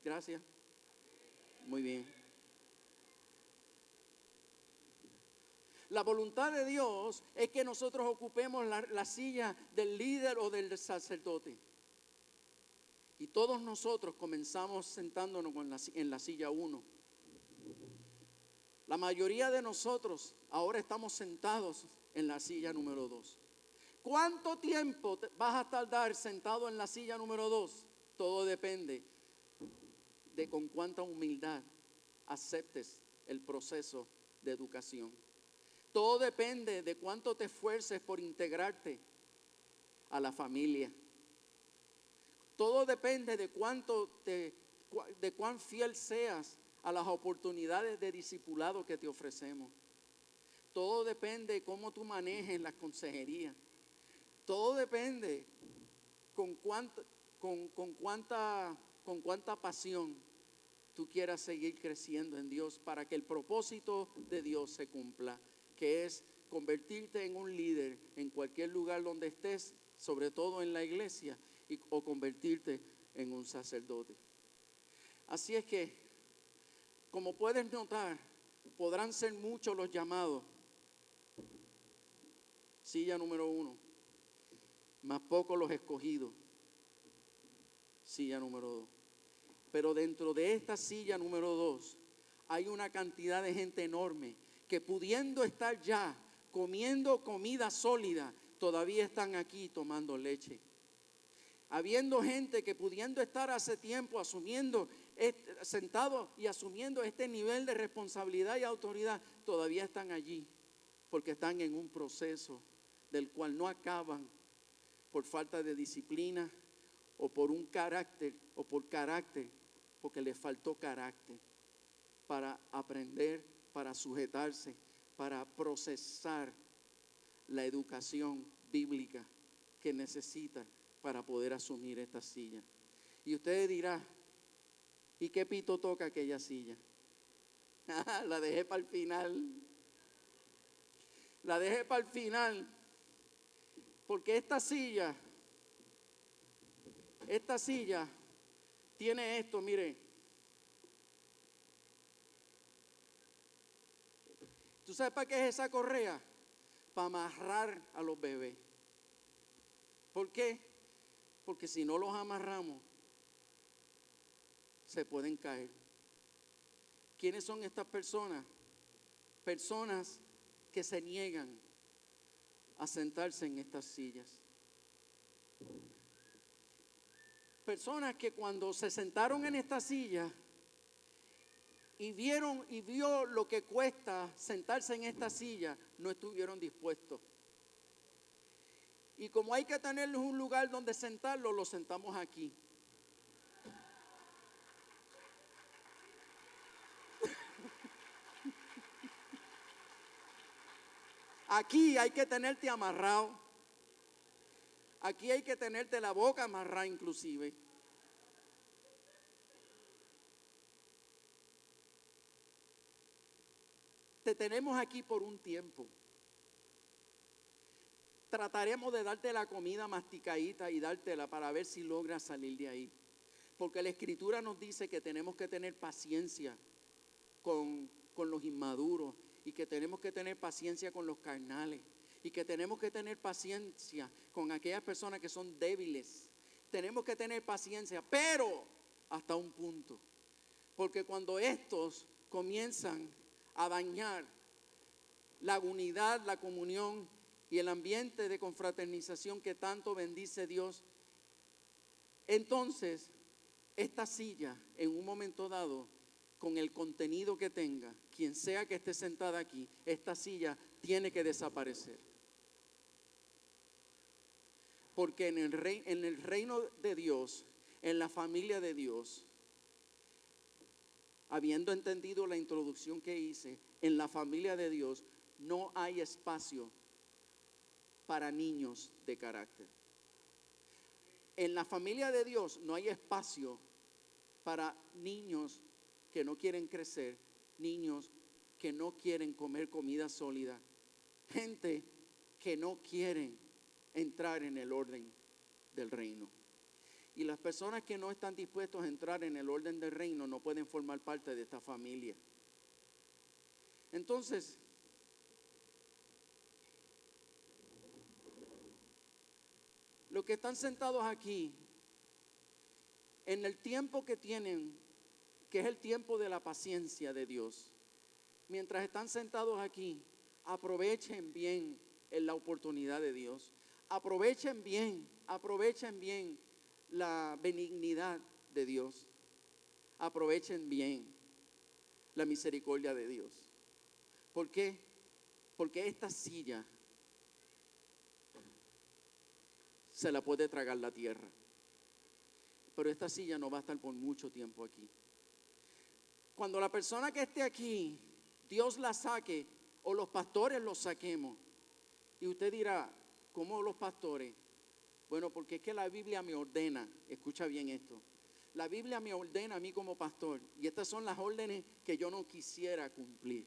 Gracias. Muy bien. La voluntad de Dios es que nosotros ocupemos la silla del líder o del sacerdote. Y todos nosotros comenzamos sentándonos en la silla 1. La mayoría de nosotros ahora estamos sentados en la silla número 2. ¿Cuánto tiempo vas a tardar sentado en la silla número 2? Todo depende de con cuánta humildad aceptes el proceso de educación. Todo depende de cuánto te esfuerces por integrarte a la familia. Todo depende de cuán fiel seas a las oportunidades de discipulado que te ofrecemos. Todo depende de cómo tú manejes la consejería. Todo depende con con cuánta pasión tú quieras seguir creciendo en Dios para que el propósito de Dios se cumpla, que es convertirte en un líder en cualquier lugar donde estés, sobre todo en la iglesia, o convertirte en un sacerdote. Así es que, como puedes notar, podrán ser muchos los llamados. Silla número 1, más pocos los escogidos. Silla número 2. Pero dentro de esta silla número 2 hay una cantidad de gente enorme que, pudiendo estar ya comiendo comida sólida, todavía están aquí tomando leche. Habiendo gente que, pudiendo estar hace tiempo asumiendo, sentados y asumiendo este nivel de responsabilidad y autoridad, todavía están allí porque están en un proceso del cual no acaban por falta de disciplina o por un carácter o por carácter, porque les faltó carácter para aprender, para sujetarse, para procesar la educación bíblica que necesita para poder asumir esta silla. Y usted dirá, ¿y qué pito toca aquella silla? La dejé para el final. La dejé para el final. Porque esta silla tiene esto, mire. ¿Tú sabes para qué es esa correa? Para amarrar a los bebés. ¿Por qué? Porque si no los amarramos, se pueden caer. ¿Quiénes son estas personas? Personas que se niegan a sentarse en estas sillas. Personas que cuando se sentaron en esta silla y vio lo que cuesta sentarse en esta silla, no estuvieron dispuestos. Y como hay que tener un lugar donde sentarlo, lo sentamos aquí. Aquí hay que tenerte amarrado. Aquí hay que tenerte la boca amarrada inclusive. Te tenemos aquí por un tiempo. Trataremos de darte la comida masticadita y dártela para ver si logras salir de ahí. Porque la Escritura nos dice que tenemos que tener paciencia con los inmaduros, y que tenemos que tener paciencia con los carnales, y que tenemos que tener paciencia con aquellas personas que son débiles. Tenemos que tener paciencia, pero hasta un punto. Porque cuando estos comienzan a dañar la unidad, la comunión y el ambiente de confraternización que tanto bendice Dios, entonces esta silla, en un momento dado, con el contenido que tenga, quien sea que esté sentada aquí, esta silla tiene que desaparecer. Porque en el reino de Dios, en la familia de Dios, habiendo entendido la introducción que hice, en la familia de Dios no hay espacio para niños de carácter. En la familia de Dios no hay espacio para niños que no quieren crecer, niños que no quieren comer comida sólida, gente que no quieren entrar en el orden del reino. Y las personas que no están dispuestos a entrar en el orden del reino no pueden formar parte de esta familia. Entonces, los que están sentados aquí, en el tiempo que tienen, que es el tiempo de la paciencia de Dios, mientras están sentados aquí, aprovechen bien la oportunidad de Dios. Aprovechen bien la benignidad de Dios. Aprovechen bien la misericordia de Dios. ¿Por qué? Porque esta silla se la puede tragar la tierra. Pero esta silla no va a estar por mucho tiempo aquí. Cuando la persona que esté aquí, Dios la saque, o los pastores los saquemos. Y usted dirá, ¿cómo los pastores? Bueno, porque es que la Biblia me ordena, escucha bien esto. La Biblia me ordena a mí como pastor, y estas son las órdenes que yo no quisiera cumplir.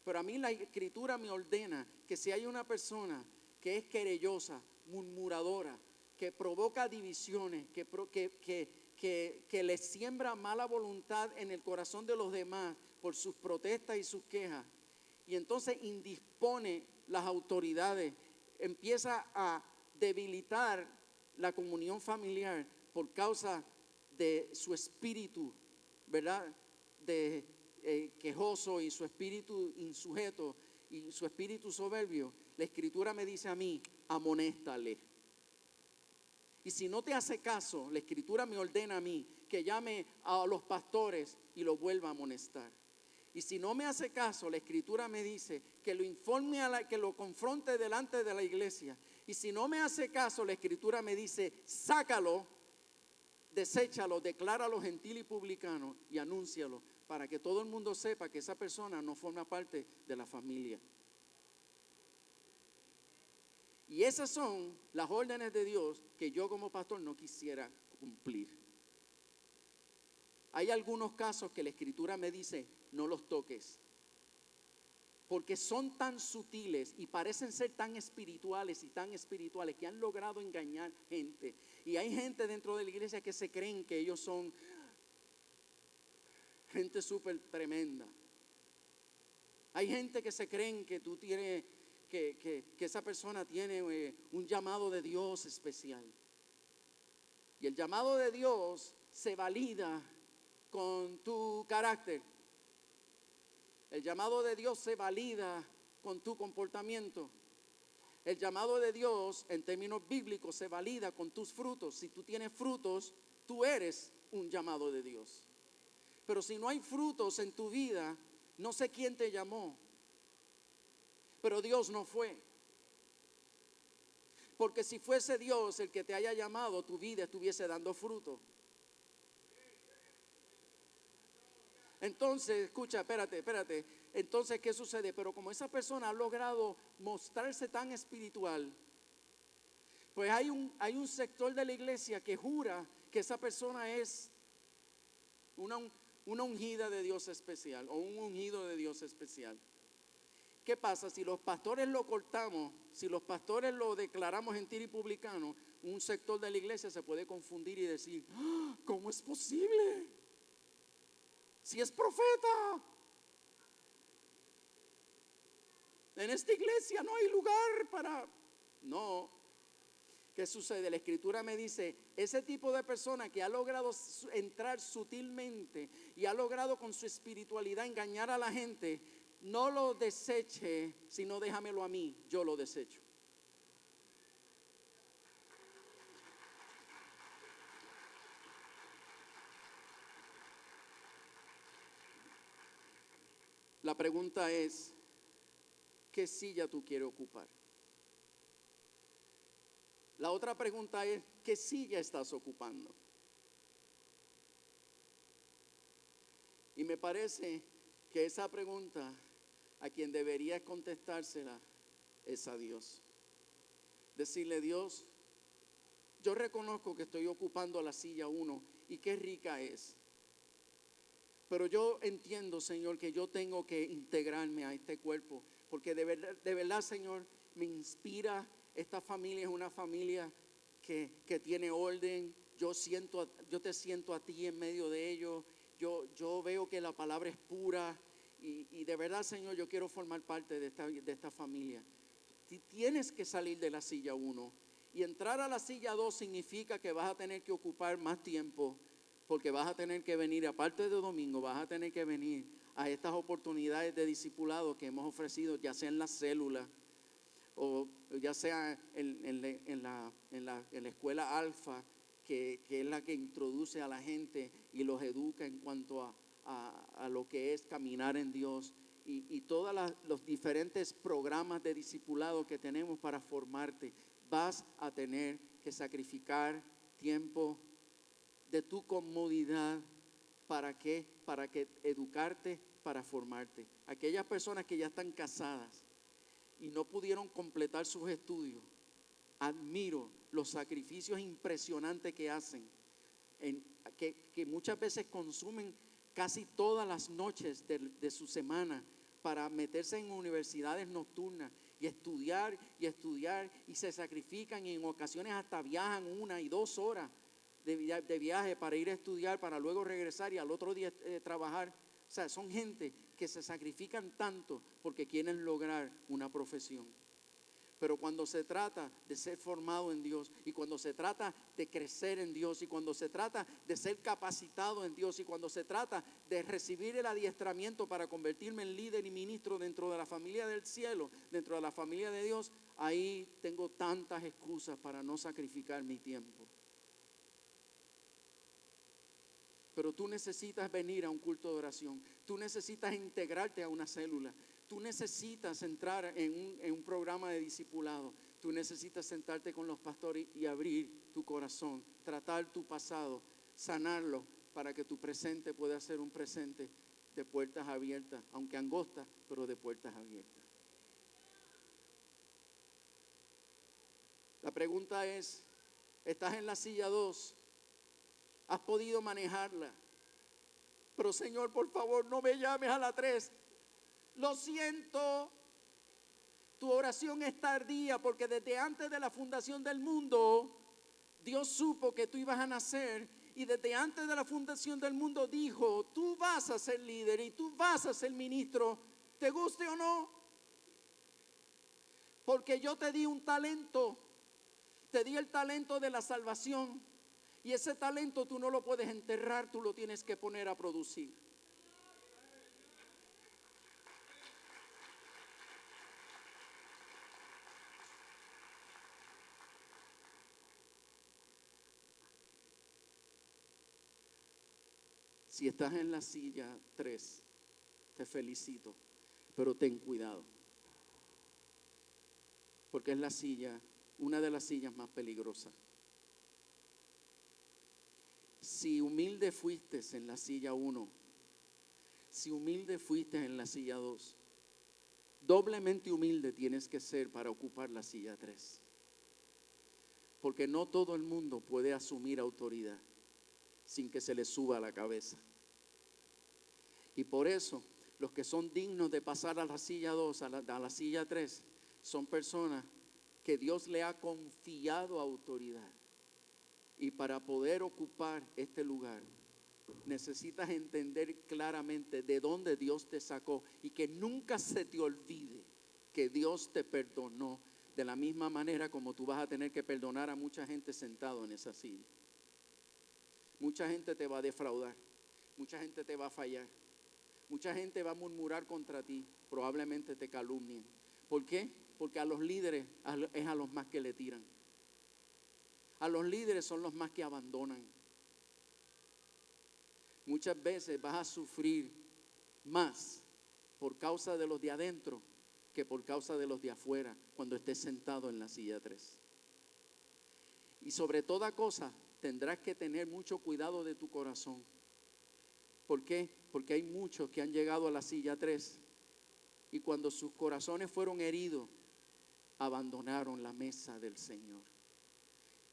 Pero a mí la Escritura me ordena que si hay una persona que es querellosa, murmuradora, que provoca divisiones, que le siembra mala voluntad en el corazón de los demás por sus protestas y sus quejas, y entonces indispone las autoridades, empieza a debilitar la comunión familiar por causa de su espíritu, ¿verdad? De quejoso y su espíritu insujeto y su espíritu soberbio. La Escritura me dice a mí, amonéstale. Y si no te hace caso, la Escritura me ordena a mí que llame a los pastores y lo vuelva a amonestar. Y si no me hace caso, la Escritura me dice que lo informe que lo confronte delante de la iglesia. Y si no me hace caso, la Escritura me dice, sácalo, deséchalo, decláralo gentil y publicano y anúncialo para que todo el mundo sepa que esa persona no forma parte de la familia. Y esas son las órdenes de Dios que yo como pastor no quisiera cumplir. Hay algunos casos que la Escritura me dice, no los toques, porque son tan sutiles y parecen ser tan espirituales que han logrado engañar gente. Y hay gente dentro de la iglesia que se creen que ellos son gente súper tremenda. Hay gente que se creen que tú tienes, que esa persona tiene un llamado de Dios especial. Y el llamado de Dios se valida con tu carácter. El llamado de Dios se valida con tu comportamiento. El llamado de Dios en términos bíblicos se valida con tus frutos. Si tú tienes frutos, tú eres un llamado de Dios. Pero si no hay frutos en tu vida, no sé quién te llamó, pero Dios no fue. Porque si fuese Dios el que te haya llamado, tu vida estuviese dando fruto. Entonces, escucha, espérate. Entonces, ¿qué sucede? Pero como esa persona ha logrado mostrarse tan espiritual, pues hay un sector de la iglesia que jura que esa persona es una ungida de Dios especial o un ungido de Dios especial. ¿Qué pasa? Si los pastores lo cortamos, si los pastores lo declaramos gentil y publicano, un sector de la iglesia se puede confundir y decir, ¿cómo es posible? Si es profeta. En esta iglesia no hay lugar para... No. ¿Qué sucede? La Escritura me dice, ese tipo de persona que ha logrado entrar sutilmente y ha logrado con su espiritualidad engañar a la gente, no lo deseche, sino déjamelo a mí, yo lo desecho. La pregunta es, ¿qué silla tú quieres ocupar? La otra pregunta es, ¿qué silla estás ocupando? Y me parece que esa pregunta a quien debería contestársela es a Dios. Decirle, Dios, yo reconozco que estoy ocupando la silla 1 y qué rica es. Pero yo entiendo, Señor, que yo tengo que integrarme a este cuerpo, porque de verdad, Señor, me inspira. Esta familia es una familia que tiene orden. Yo te siento a ti en medio de ellos. Yo veo que la palabra es pura y de verdad, Señor, yo quiero formar parte de esta familia. Tienes que salir de la silla 1 y entrar a la silla 2 significa que vas a tener que ocupar más tiempo, porque vas a tener que venir, aparte de domingo, vas a tener que venir a estas oportunidades de discipulado que hemos ofrecido, ya sea en las células o ya sea en la escuela alfa, que es la que introduce a la gente y los educa en cuanto a lo que es caminar en Dios, y todos los diferentes programas de discipulado que tenemos para formarte. Vas a tener que sacrificar tiempo de tu comodidad. ¿Para qué? Para que educarte, para formarte. Aquellas personas que ya están casadas y no pudieron completar sus estudios, admiro los sacrificios impresionantes que hacen, que muchas veces consumen casi todas las noches de su semana para meterse en universidades nocturnas y estudiar y se sacrifican y en ocasiones hasta viajan 1 y 2 horas de viaje para ir a estudiar, para luego regresar y al otro día trabajar. O sea, son gente que se sacrifican tanto porque quieren lograr una profesión. Pero cuando se trata de ser formado en Dios, y cuando se trata de crecer en Dios, y cuando se trata de ser capacitado en Dios, y cuando se trata de recibir el adiestramiento para convertirme en líder y ministro dentro de la familia del cielo, dentro de la familia de Dios, ahí tengo tantas excusas para no sacrificar mi tiempo. Pero tú necesitas venir a un culto de oración, tú necesitas integrarte a una célula, tú necesitas entrar en un programa de discipulado, tú necesitas sentarte con los pastores y abrir tu corazón, tratar tu pasado, sanarlo para que tu presente pueda ser un presente de puertas abiertas, aunque angostas, pero de puertas abiertas. La pregunta es, ¿estás en la silla 2? ¿Has podido manejarla? Pero Señor, por favor, no me llames a la 3. Lo siento. Tu oración es tardía porque desde antes de la fundación del mundo, Dios supo que tú ibas a nacer. Y desde antes de la fundación del mundo dijo, tú vas a ser líder y tú vas a ser ministro, te guste o no. Porque yo te di un talento. Te di el talento de la salvación. Y ese talento tú no lo puedes enterrar, tú lo tienes que poner a producir. Si estás en la silla 3, te felicito, pero ten cuidado. Porque es la silla, una de las sillas más peligrosas. Si humilde fuiste en la silla 1, si humilde fuiste en la silla 2, doblemente humilde tienes que ser para ocupar la silla 3. Porque no todo el mundo puede asumir autoridad sin que se le suba a la cabeza. Y por eso, los que son dignos de pasar a la silla 2, a la silla 3, son personas que Dios le ha confiado autoridad. Y para poder ocupar este lugar, necesitas entender claramente de dónde Dios te sacó y que nunca se te olvide que Dios te perdonó de la misma manera como tú vas a tener que perdonar a mucha gente sentado en esa silla. Mucha gente te va a defraudar, mucha gente te va a fallar, mucha gente va a murmurar contra ti, probablemente te calumnien. ¿Por qué? Porque a los líderes es a los más que le tiran. A los líderes son los más que abandonan. Muchas veces vas a sufrir más por causa de los de adentro que por causa de los de afuera cuando estés sentado en la silla 3. Y sobre toda cosa tendrás que tener mucho cuidado de tu corazón. ¿Por qué? Porque hay muchos que han llegado a la silla 3 y cuando sus corazones fueron heridos, abandonaron la mesa del Señor.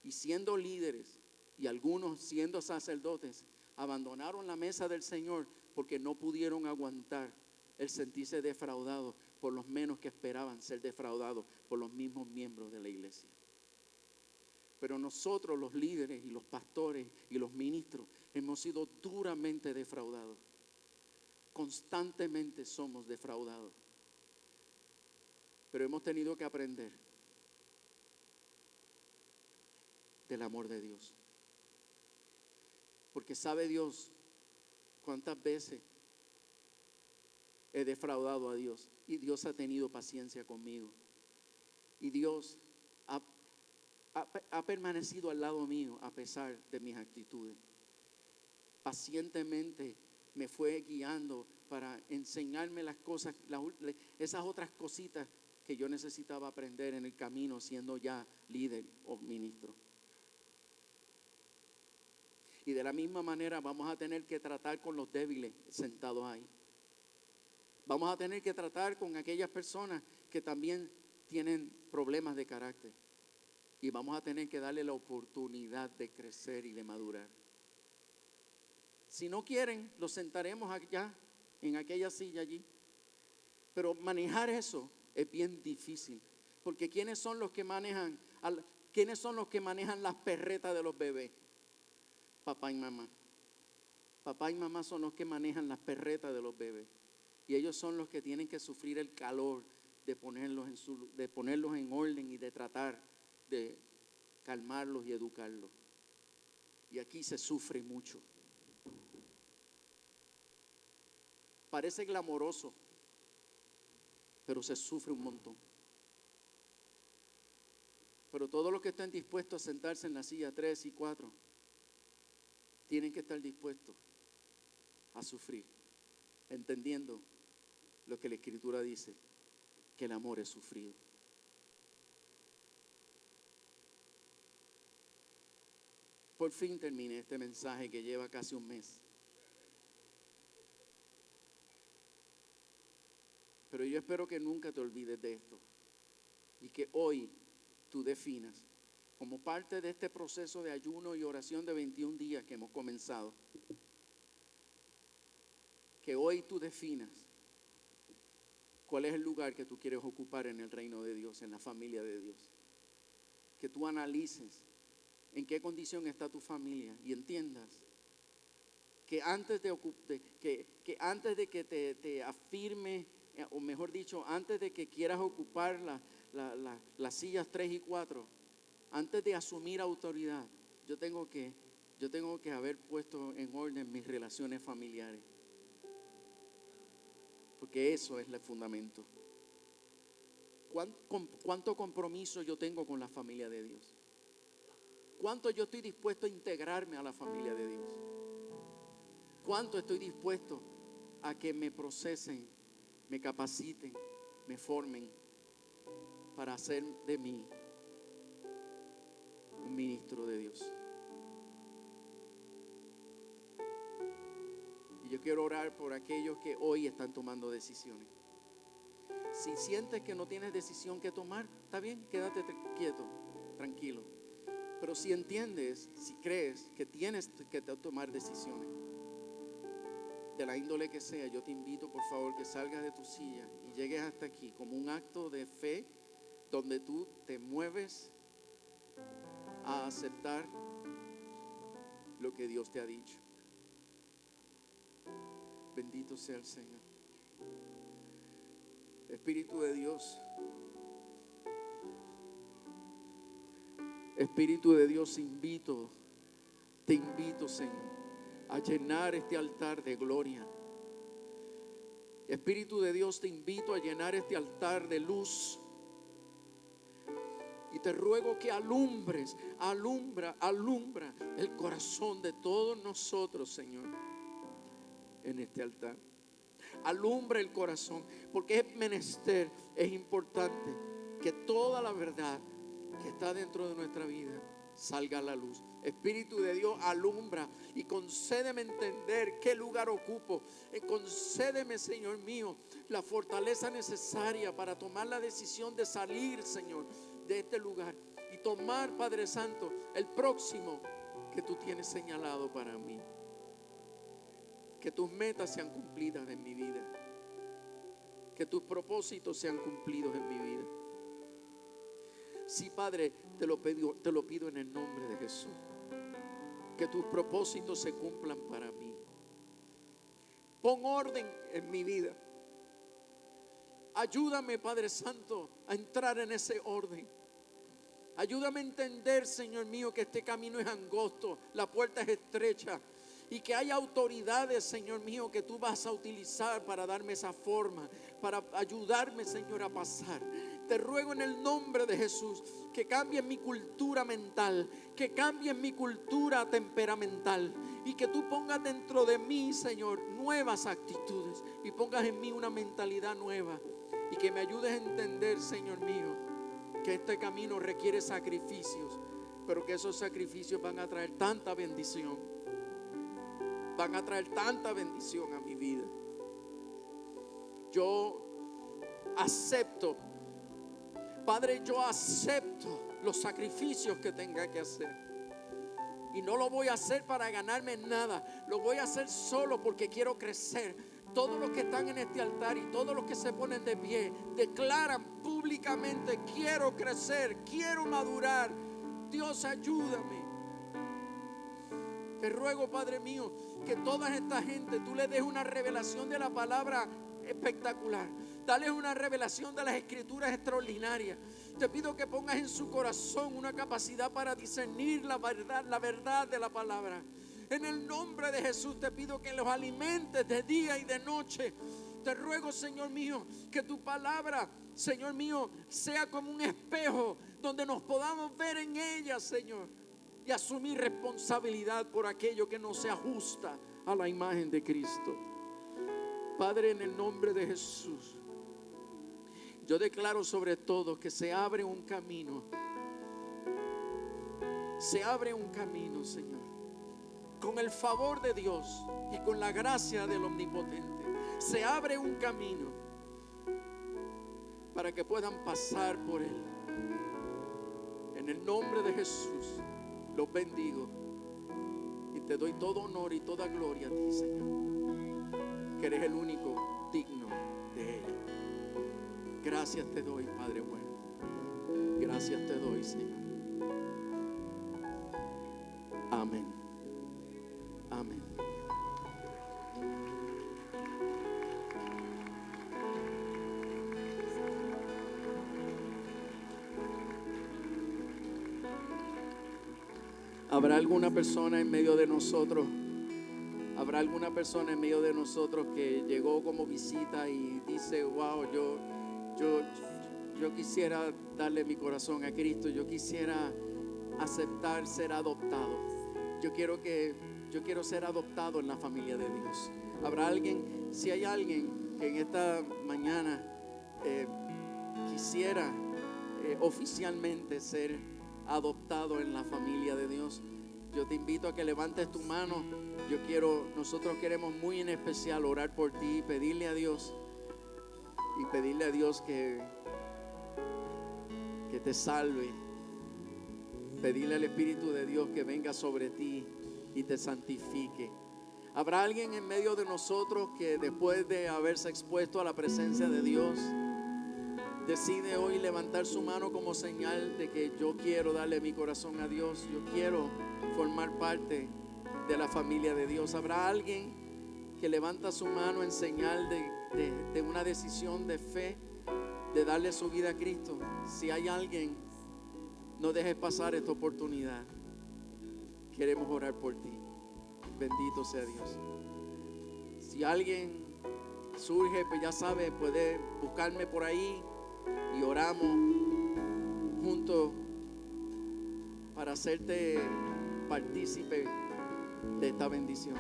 Y siendo líderes y algunos siendo sacerdotes, abandonaron la mesa del Señor porque no pudieron aguantar el sentirse defraudados por los menos que esperaban ser defraudados por los mismos miembros de la iglesia. Pero nosotros los líderes y los pastores y los ministros hemos sido duramente defraudados. Constantemente somos defraudados. Pero hemos tenido que aprender del amor de Dios. Porque sabe Dios cuántas veces he defraudado a Dios y Dios ha tenido paciencia conmigo. Y Dios ha permanecido al lado mío a pesar de mis actitudes. Pacientemente me fue guiando para enseñarme las cosas, esas otras cositas que yo necesitaba aprender en el camino siendo ya líder o ministro. Y de la misma manera vamos a tener que tratar con los débiles sentados ahí. Vamos a tener que tratar con aquellas personas que también tienen problemas de carácter. Y vamos a tener que darle la oportunidad de crecer y de madurar. Si no quieren, los sentaremos allá, en aquella silla allí. Pero manejar eso es bien difícil. Porque ¿quiénes son los que manejan las perretas de los bebés? Papá y mamá. Papá y mamá son los que manejan las perretas de los bebés. Y ellos son los que tienen que sufrir el calor de ponerlos en orden y de tratar de calmarlos y educarlos. Y aquí se sufre mucho. Parece glamoroso, pero se sufre un montón. Pero todos los que estén dispuestos a sentarse en la silla 3 y 4 tienen que estar dispuestos a sufrir, entendiendo lo que la Escritura dice, que el amor es sufrido. Por fin terminé este mensaje que lleva casi un mes. Pero yo espero que nunca te olvides de esto y que hoy tú definas, como parte de este proceso de ayuno y oración de 21 días que hemos comenzado, que hoy tú definas cuál es el lugar que tú quieres ocupar en el reino de Dios, en la familia de Dios. Que tú analices en qué condición está tu familia y entiendas que antes de que te afirme, o mejor dicho, antes de que quieras ocupar las sillas 3 y 4, antes de asumir autoridad, yo tengo que haber puesto en orden mis relaciones familiares. Porque eso es el fundamento. ¿Cuánto compromiso yo tengo con la familia de Dios? ¿Cuánto yo estoy dispuesto a integrarme a la familia de Dios? ¿Cuánto estoy dispuesto a que me procesen, me capaciten, me formen para hacer de mí un ministro de Dios? Y yo quiero orar por aquellos que hoy están tomando decisiones. Si sientes que no tienes decisión que tomar, está bien, quédate quieto, tranquilo. Pero si entiendes, si crees que tienes que tomar decisiones, de la índole que sea, yo te invito por favor que salgas de tu silla y llegues hasta aquí como un acto de fe donde tú te mueves a aceptar lo que Dios te ha dicho. Bendito sea el Señor. Espíritu de Dios, Espíritu de Dios, te invito, Señor, a llenar este altar de gloria. Espíritu de Dios, te invito a llenar este altar de luz. Y te ruego que alumbra el corazón de todos nosotros, Señor, en este altar. Alumbra el corazón, porque es menester, es importante que toda la verdad que está dentro de nuestra vida salga a la luz. Espíritu de Dios, alumbra y concédeme entender qué lugar ocupo. Concédeme, Señor mío, la fortaleza necesaria para tomar la decisión de salir, Señor, de este lugar y tomar, Padre Santo, el próximo que tú tienes señalado para mí. Que tus metas sean cumplidas en mi vida. Que tus propósitos sean cumplidos en mi vida. Sí, Padre, te lo pido en el nombre de Jesús. Que tus propósitos se cumplan para mí. Pon orden en mi vida. Ayúdame, Padre Santo, a entrar en ese orden. Ayúdame a entender, Señor mío, que este camino es angosto, la puerta es estrecha. Y que hay autoridades, Señor mío, que tú vas a utilizar para darme esa forma, para ayudarme, Señor, a pasar. Te ruego en el nombre de Jesús que cambies mi cultura mental, que cambies mi cultura temperamental y que tú pongas dentro de mí, Señor, nuevas actitudes y pongas en mí una mentalidad nueva y que me ayudes a entender, Señor mío, que este camino requiere sacrificios, pero que esos sacrificios van a traer tanta bendición. Van a traer tanta bendición a mi vida. Yo acepto Padre, yo acepto los sacrificios que tenga que hacer. Y no lo voy a hacer para ganarme nada. Lo voy a hacer solo porque quiero crecer. Todos los que están en este altar y todos los que se ponen de pie declaran públicamente: quiero crecer, quiero madurar. Dios, ayúdame. Te ruego, Padre mío, que toda esta gente tú le des una revelación de la palabra espectacular. Dale una revelación de las escrituras extraordinarias. Te pido que pongas en su corazón una capacidad para discernir la verdad de la palabra. En el nombre de Jesús te pido que los alimentes de día y de noche. Te ruego, Señor mío, que tu palabra, Señor mío, sea como un espejo donde nos podamos ver en ella, Señor, y asumir responsabilidad por aquello que no se ajusta a la imagen de Cristo. Padre, en el nombre de Jesús, yo declaro sobre todo que se abre un camino. Se abre un camino, Señor, con el favor de Dios y con la gracia del Omnipotente. Se abre un camino para que puedan pasar por él. En el nombre de Jesús los bendigo y te doy todo honor y toda gloria a ti, Señor, que eres el único digno de ella. Gracias te doy, Padre bueno. Gracias te doy, Señor. Amén. Amén. ¿Habrá alguna persona en medio de nosotros? ¿Habrá alguna persona en medio de nosotros que llegó como visita y dice: wow, yo quisiera darle mi corazón a Cristo, yo quisiera aceptar ser adoptado, yo quiero ser adoptado en la familia de Dios? ¿Habrá alguien? Si hay alguien que en esta mañana quisiera oficialmente ser adoptado en la familia de Dios, yo te invito a que levantes tu mano. Nosotros queremos muy en especial orar por ti, pedirle a Dios que te salve, pedirle al Espíritu de Dios que venga sobre ti y te santifique. ¿Habrá alguien en medio de nosotros que después de haberse expuesto a la presencia de Dios decide hoy levantar su mano como señal de que yo quiero darle mi corazón a Dios, yo quiero formar parte de la familia de Dios? ¿Habrá alguien que levanta su mano en señal de una decisión de fe, de darle su vida a Cristo? Si hay alguien, no dejes pasar esta oportunidad. Queremos orar por ti. Bendito sea Dios. Si alguien surge, pues ya sabe, puede buscarme por ahí y oramos juntos para hacerte partícipe de esta bendición.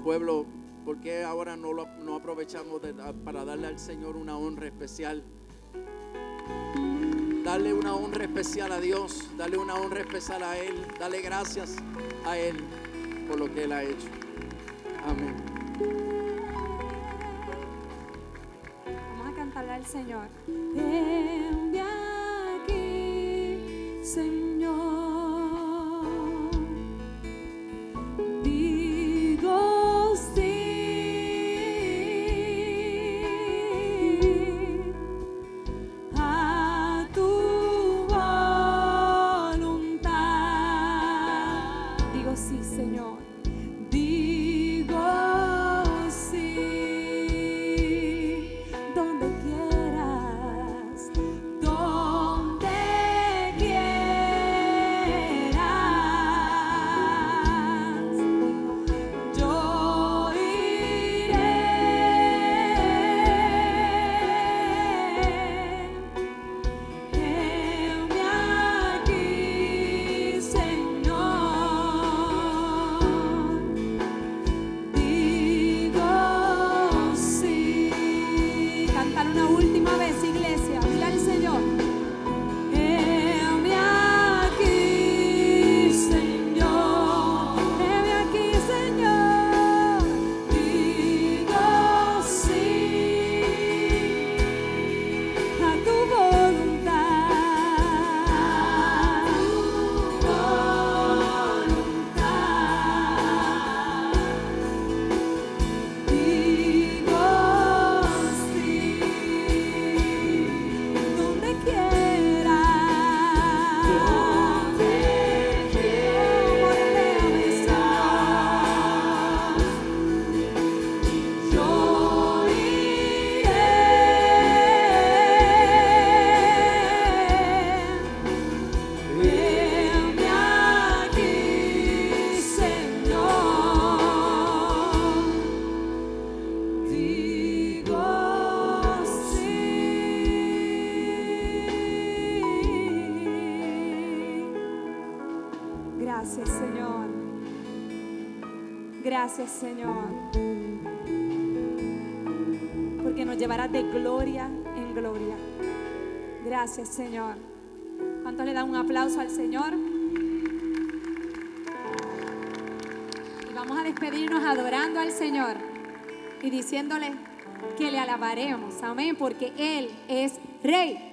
Pueblo, ¿por qué ahora no aprovechamos para darle al Señor una honra especial? Darle una honra especial a Dios, darle una honra especial a Él, darle gracias a Él por lo que Él ha hecho. Amén. Vamos a cantarle al Señor. Heme aquí, Señor. Digo sí a tu voluntad. Digo sí, Señor. Digo sí, donde quieras, donde quieras. Gracias, Señor. Gracias, Señor. Porque nos llevarás de gloria en gloria. Gracias, Señor. ¿Cuántos le dan un aplauso al Señor? Y vamos a despedirnos adorando al Señor y diciéndole que le alabaremos. Amén, porque Él es Rey.